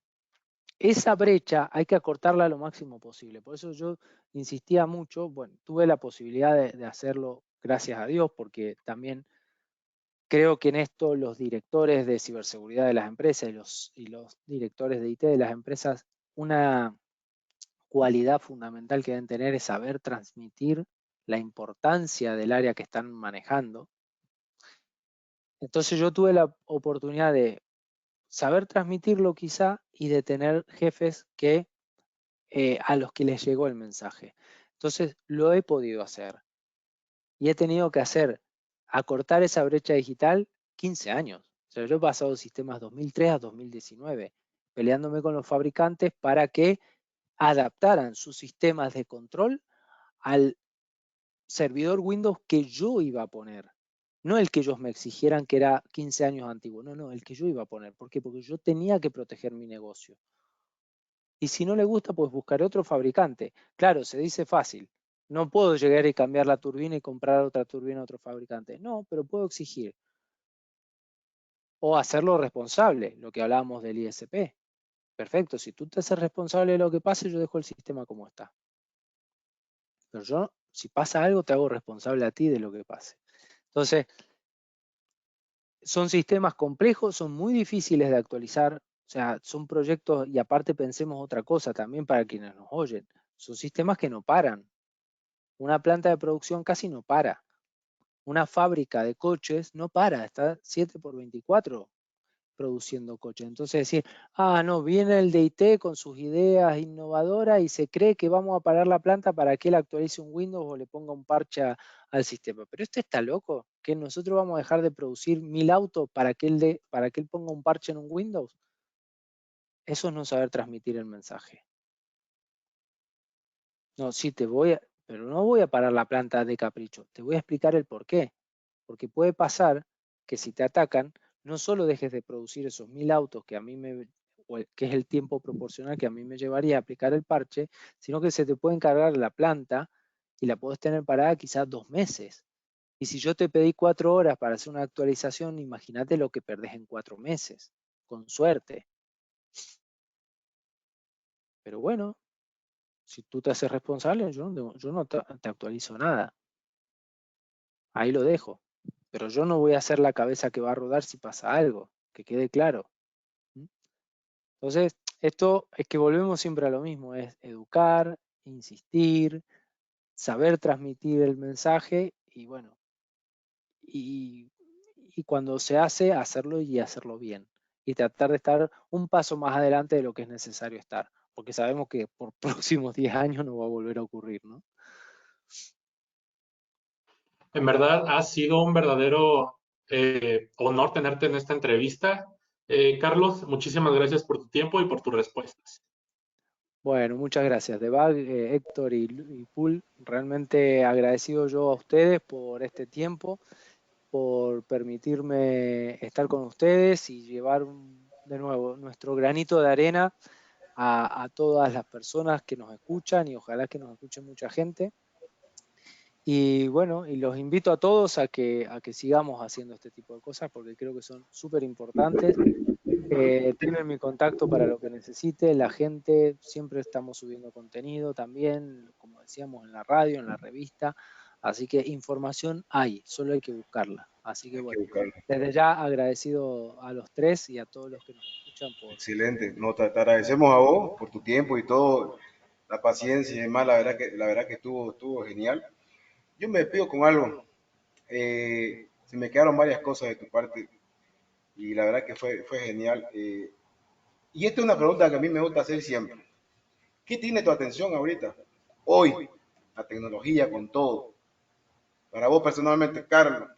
esa brecha hay que acortarla lo máximo posible. Por eso yo insistía mucho. Bueno, tuve la posibilidad de hacerlo, gracias a Dios, porque también creo que en esto los directores de ciberseguridad de las empresas y los directores de IT de las empresas, una cualidad fundamental que deben tener es saber transmitir la importancia del área que están manejando. Entonces yo tuve la oportunidad de saber transmitirlo quizá y de tener jefes que a los que les llegó el mensaje. Entonces lo he podido hacer y he tenido que acortar esa brecha digital 15 años. O sea, yo he pasado sistemas 2003 a 2019 peleándome con los fabricantes para que adaptaran sus sistemas de control al servidor Windows que yo iba a poner. No el que ellos me exigieran que era 15 años antiguo. No, el que yo iba a poner. ¿Por qué? Porque yo tenía que proteger mi negocio. Y si no le gusta, pues buscaré otro fabricante. Claro, se dice fácil. No puedo llegar y cambiar la turbina y comprar otra turbina a otro fabricante. No, pero puedo exigir. O hacerlo responsable, lo que hablábamos del ISP. Perfecto, si tú te haces responsable de lo que pase, yo dejo el sistema como está. Pero yo, si pasa algo, te hago responsable a ti de lo que pase. Entonces, son sistemas complejos, son muy difíciles de actualizar. O sea, son proyectos, y aparte pensemos otra cosa también para quienes nos oyen. Son sistemas que no paran. Una planta de producción casi no para. Una fábrica de coches no para, está 7x24 produciendo coches. Entonces decir, no, viene el DIT con sus ideas innovadoras y se cree que vamos a parar la planta para que él actualice un Windows o le ponga un parche al sistema. Pero este está loco, que nosotros vamos a dejar de producir 1000 autos para que él ponga un parche en un Windows. Eso es no saber transmitir el mensaje. No, sí pero no voy a parar la planta de capricho, te voy a explicar el por qué. Porque puede pasar que si te atacan, no solo dejes de producir esos 1000 autos que que es el tiempo proporcional que a mí me llevaría a aplicar el parche, sino que se te puede encargar la planta y la puedes tener parada quizás 2 meses. Y si yo te pedí 4 horas para hacer una actualización, imagínate lo que perdés en 4 meses, con suerte. Pero bueno, si tú te haces responsable, yo no te actualizo nada. Ahí lo dejo. Pero yo no voy a ser la cabeza que va a rodar si pasa algo, que quede claro. Entonces, esto es que volvemos siempre a lo mismo, es educar, insistir, saber transmitir el mensaje y bueno, y, y cuando se hace, hacerlo y hacerlo bien. Y tratar de estar un paso más adelante de lo que es necesario estar, porque sabemos que por próximos 10 años no va a volver a ocurrir, ¿no? En verdad, ha sido un verdadero honor tenerte en esta entrevista. Carlos, muchísimas gracias por tu tiempo y por tus respuestas. Bueno, muchas gracias, Debag, Héctor y Pul. Realmente agradecido yo a ustedes por este tiempo, por permitirme estar con ustedes y llevar de nuevo nuestro granito de arena a todas las personas que nos escuchan y ojalá que nos escuche mucha gente. Y bueno, y los invito a todos a que sigamos haciendo este tipo de cosas porque creo que son súper importantes. Tienen mi contacto para lo que necesite, la gente, siempre estamos subiendo contenido también, como decíamos, en la radio, en la revista, así que información hay, solo hay que buscarla. Así que Hay que bueno, buscarlo. desde ya agradecido a los tres y a todos los que nos escuchan por... Excelente. No, te agradecemos a vos por tu tiempo y todo, la paciencia y demás. La verdad que estuvo genial. Yo me despido con algo. Se me quedaron varias cosas de tu parte y la verdad que fue genial. Y esta es una pregunta que a mí me gusta hacer siempre. ¿Qué tiene tu atención ahorita? Hoy, la tecnología con todo. Para vos personalmente, Carlos,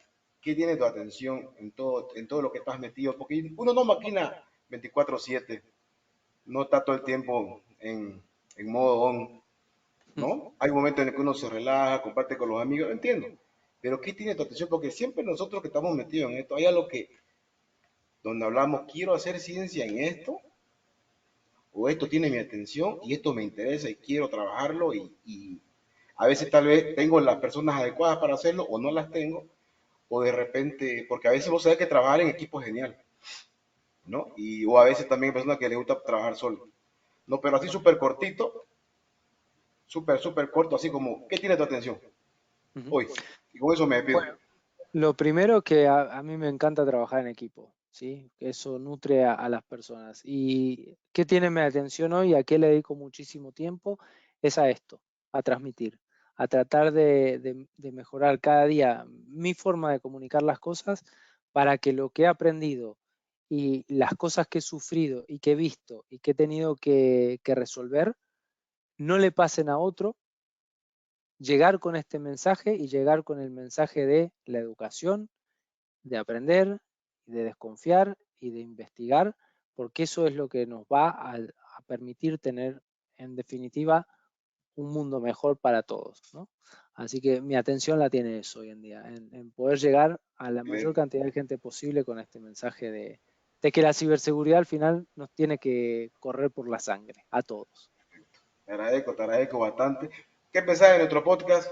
¿qué tiene tu atención en todo lo que estás metido? Porque uno no maquina 24/7, no está todo el tiempo en modo on, ¿no? Hay momentos en el que uno se relaja, comparte con los amigos, entiendo. Pero ¿qué tiene tu atención? Porque siempre nosotros que estamos metidos en esto, hay algo donde hablamos, quiero hacer ciencia en esto, o esto tiene mi atención y esto me interesa y quiero trabajarlo y a veces tal vez tengo las personas adecuadas para hacerlo o no las tengo, o de repente, porque a veces vos sabés que trabajar en equipo es genial, ¿no? O a veces también hay personas que les gusta trabajar solo, ¿no? Pero así súper cortito, súper corto, así como, ¿qué tiene tu atención Ujú. hoy? Y con eso me despido. Bueno, lo primero que a mí me encanta trabajar en equipo, ¿sí? Eso nutre a las personas. ¿Y qué tiene mi atención hoy? ¿A qué le dedico muchísimo tiempo? Es a esto, a transmitir, a tratar de mejorar cada día mi forma de comunicar las cosas para que lo que he aprendido y las cosas que he sufrido y que he visto y que he tenido que resolver no le pasen a otro, llegar con este mensaje y llegar con el mensaje de la educación, de aprender, de desconfiar y de investigar, porque eso es lo que nos va a permitir tener, en definitiva, un mundo mejor para todos, ¿no? Así que mi atención la tiene eso hoy en día, en poder llegar a la mayor cantidad de gente posible con este mensaje de que la ciberseguridad al final nos tiene que correr por la sangre, a todos. Te agradezco bastante. ¿Qué pensás de nuestro podcast?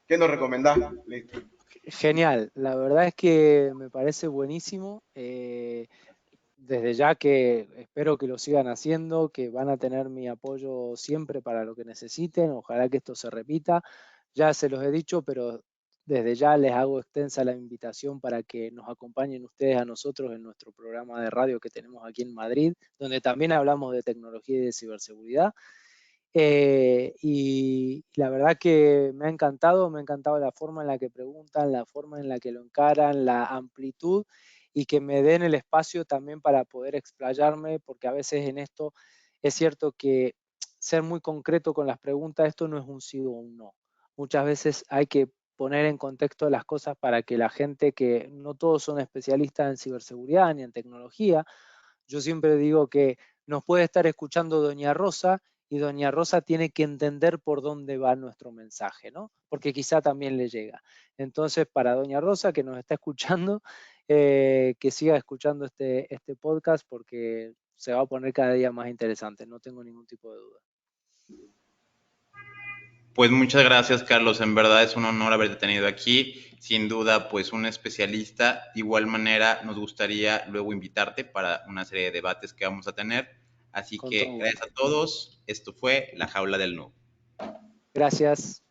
¿Qué nos recomendás? Listo. Genial, la verdad es que me parece buenísimo. Desde ya que espero que lo sigan haciendo, que van a tener mi apoyo siempre para lo que necesiten. Ojalá que esto se repita. Ya se los he dicho, pero desde ya les hago extensa la invitación para que nos acompañen ustedes a nosotros en nuestro programa de radio que tenemos aquí en Madrid, donde también hablamos de tecnología y de ciberseguridad. Y la verdad que me ha encantado la forma en la que preguntan, la forma en la que lo encaran, la amplitud y que me den el espacio también para poder explayarme, porque a veces en esto es cierto que ser muy concreto con las preguntas, esto no es un sí o un no. Muchas veces hay que poner en contexto las cosas para que la gente, que no todos son especialistas en ciberseguridad ni en tecnología, yo siempre digo que nos puede estar escuchando Doña Rosa y Doña Rosa tiene que entender por dónde va nuestro mensaje, ¿no? Porque quizá también le llega. Entonces, para Doña Rosa que nos está escuchando, que siga escuchando este podcast porque se va a poner cada día más interesante, no tengo ningún tipo de duda. Pues muchas gracias, Carlos. En verdad es un honor haberte tenido aquí. Sin duda, pues un especialista. De igual manera, nos gustaría luego invitarte para una serie de debates que vamos a tener. Así Con todo que gusto. gracias a todos. Esto fue La Jaula del Noob. Gracias.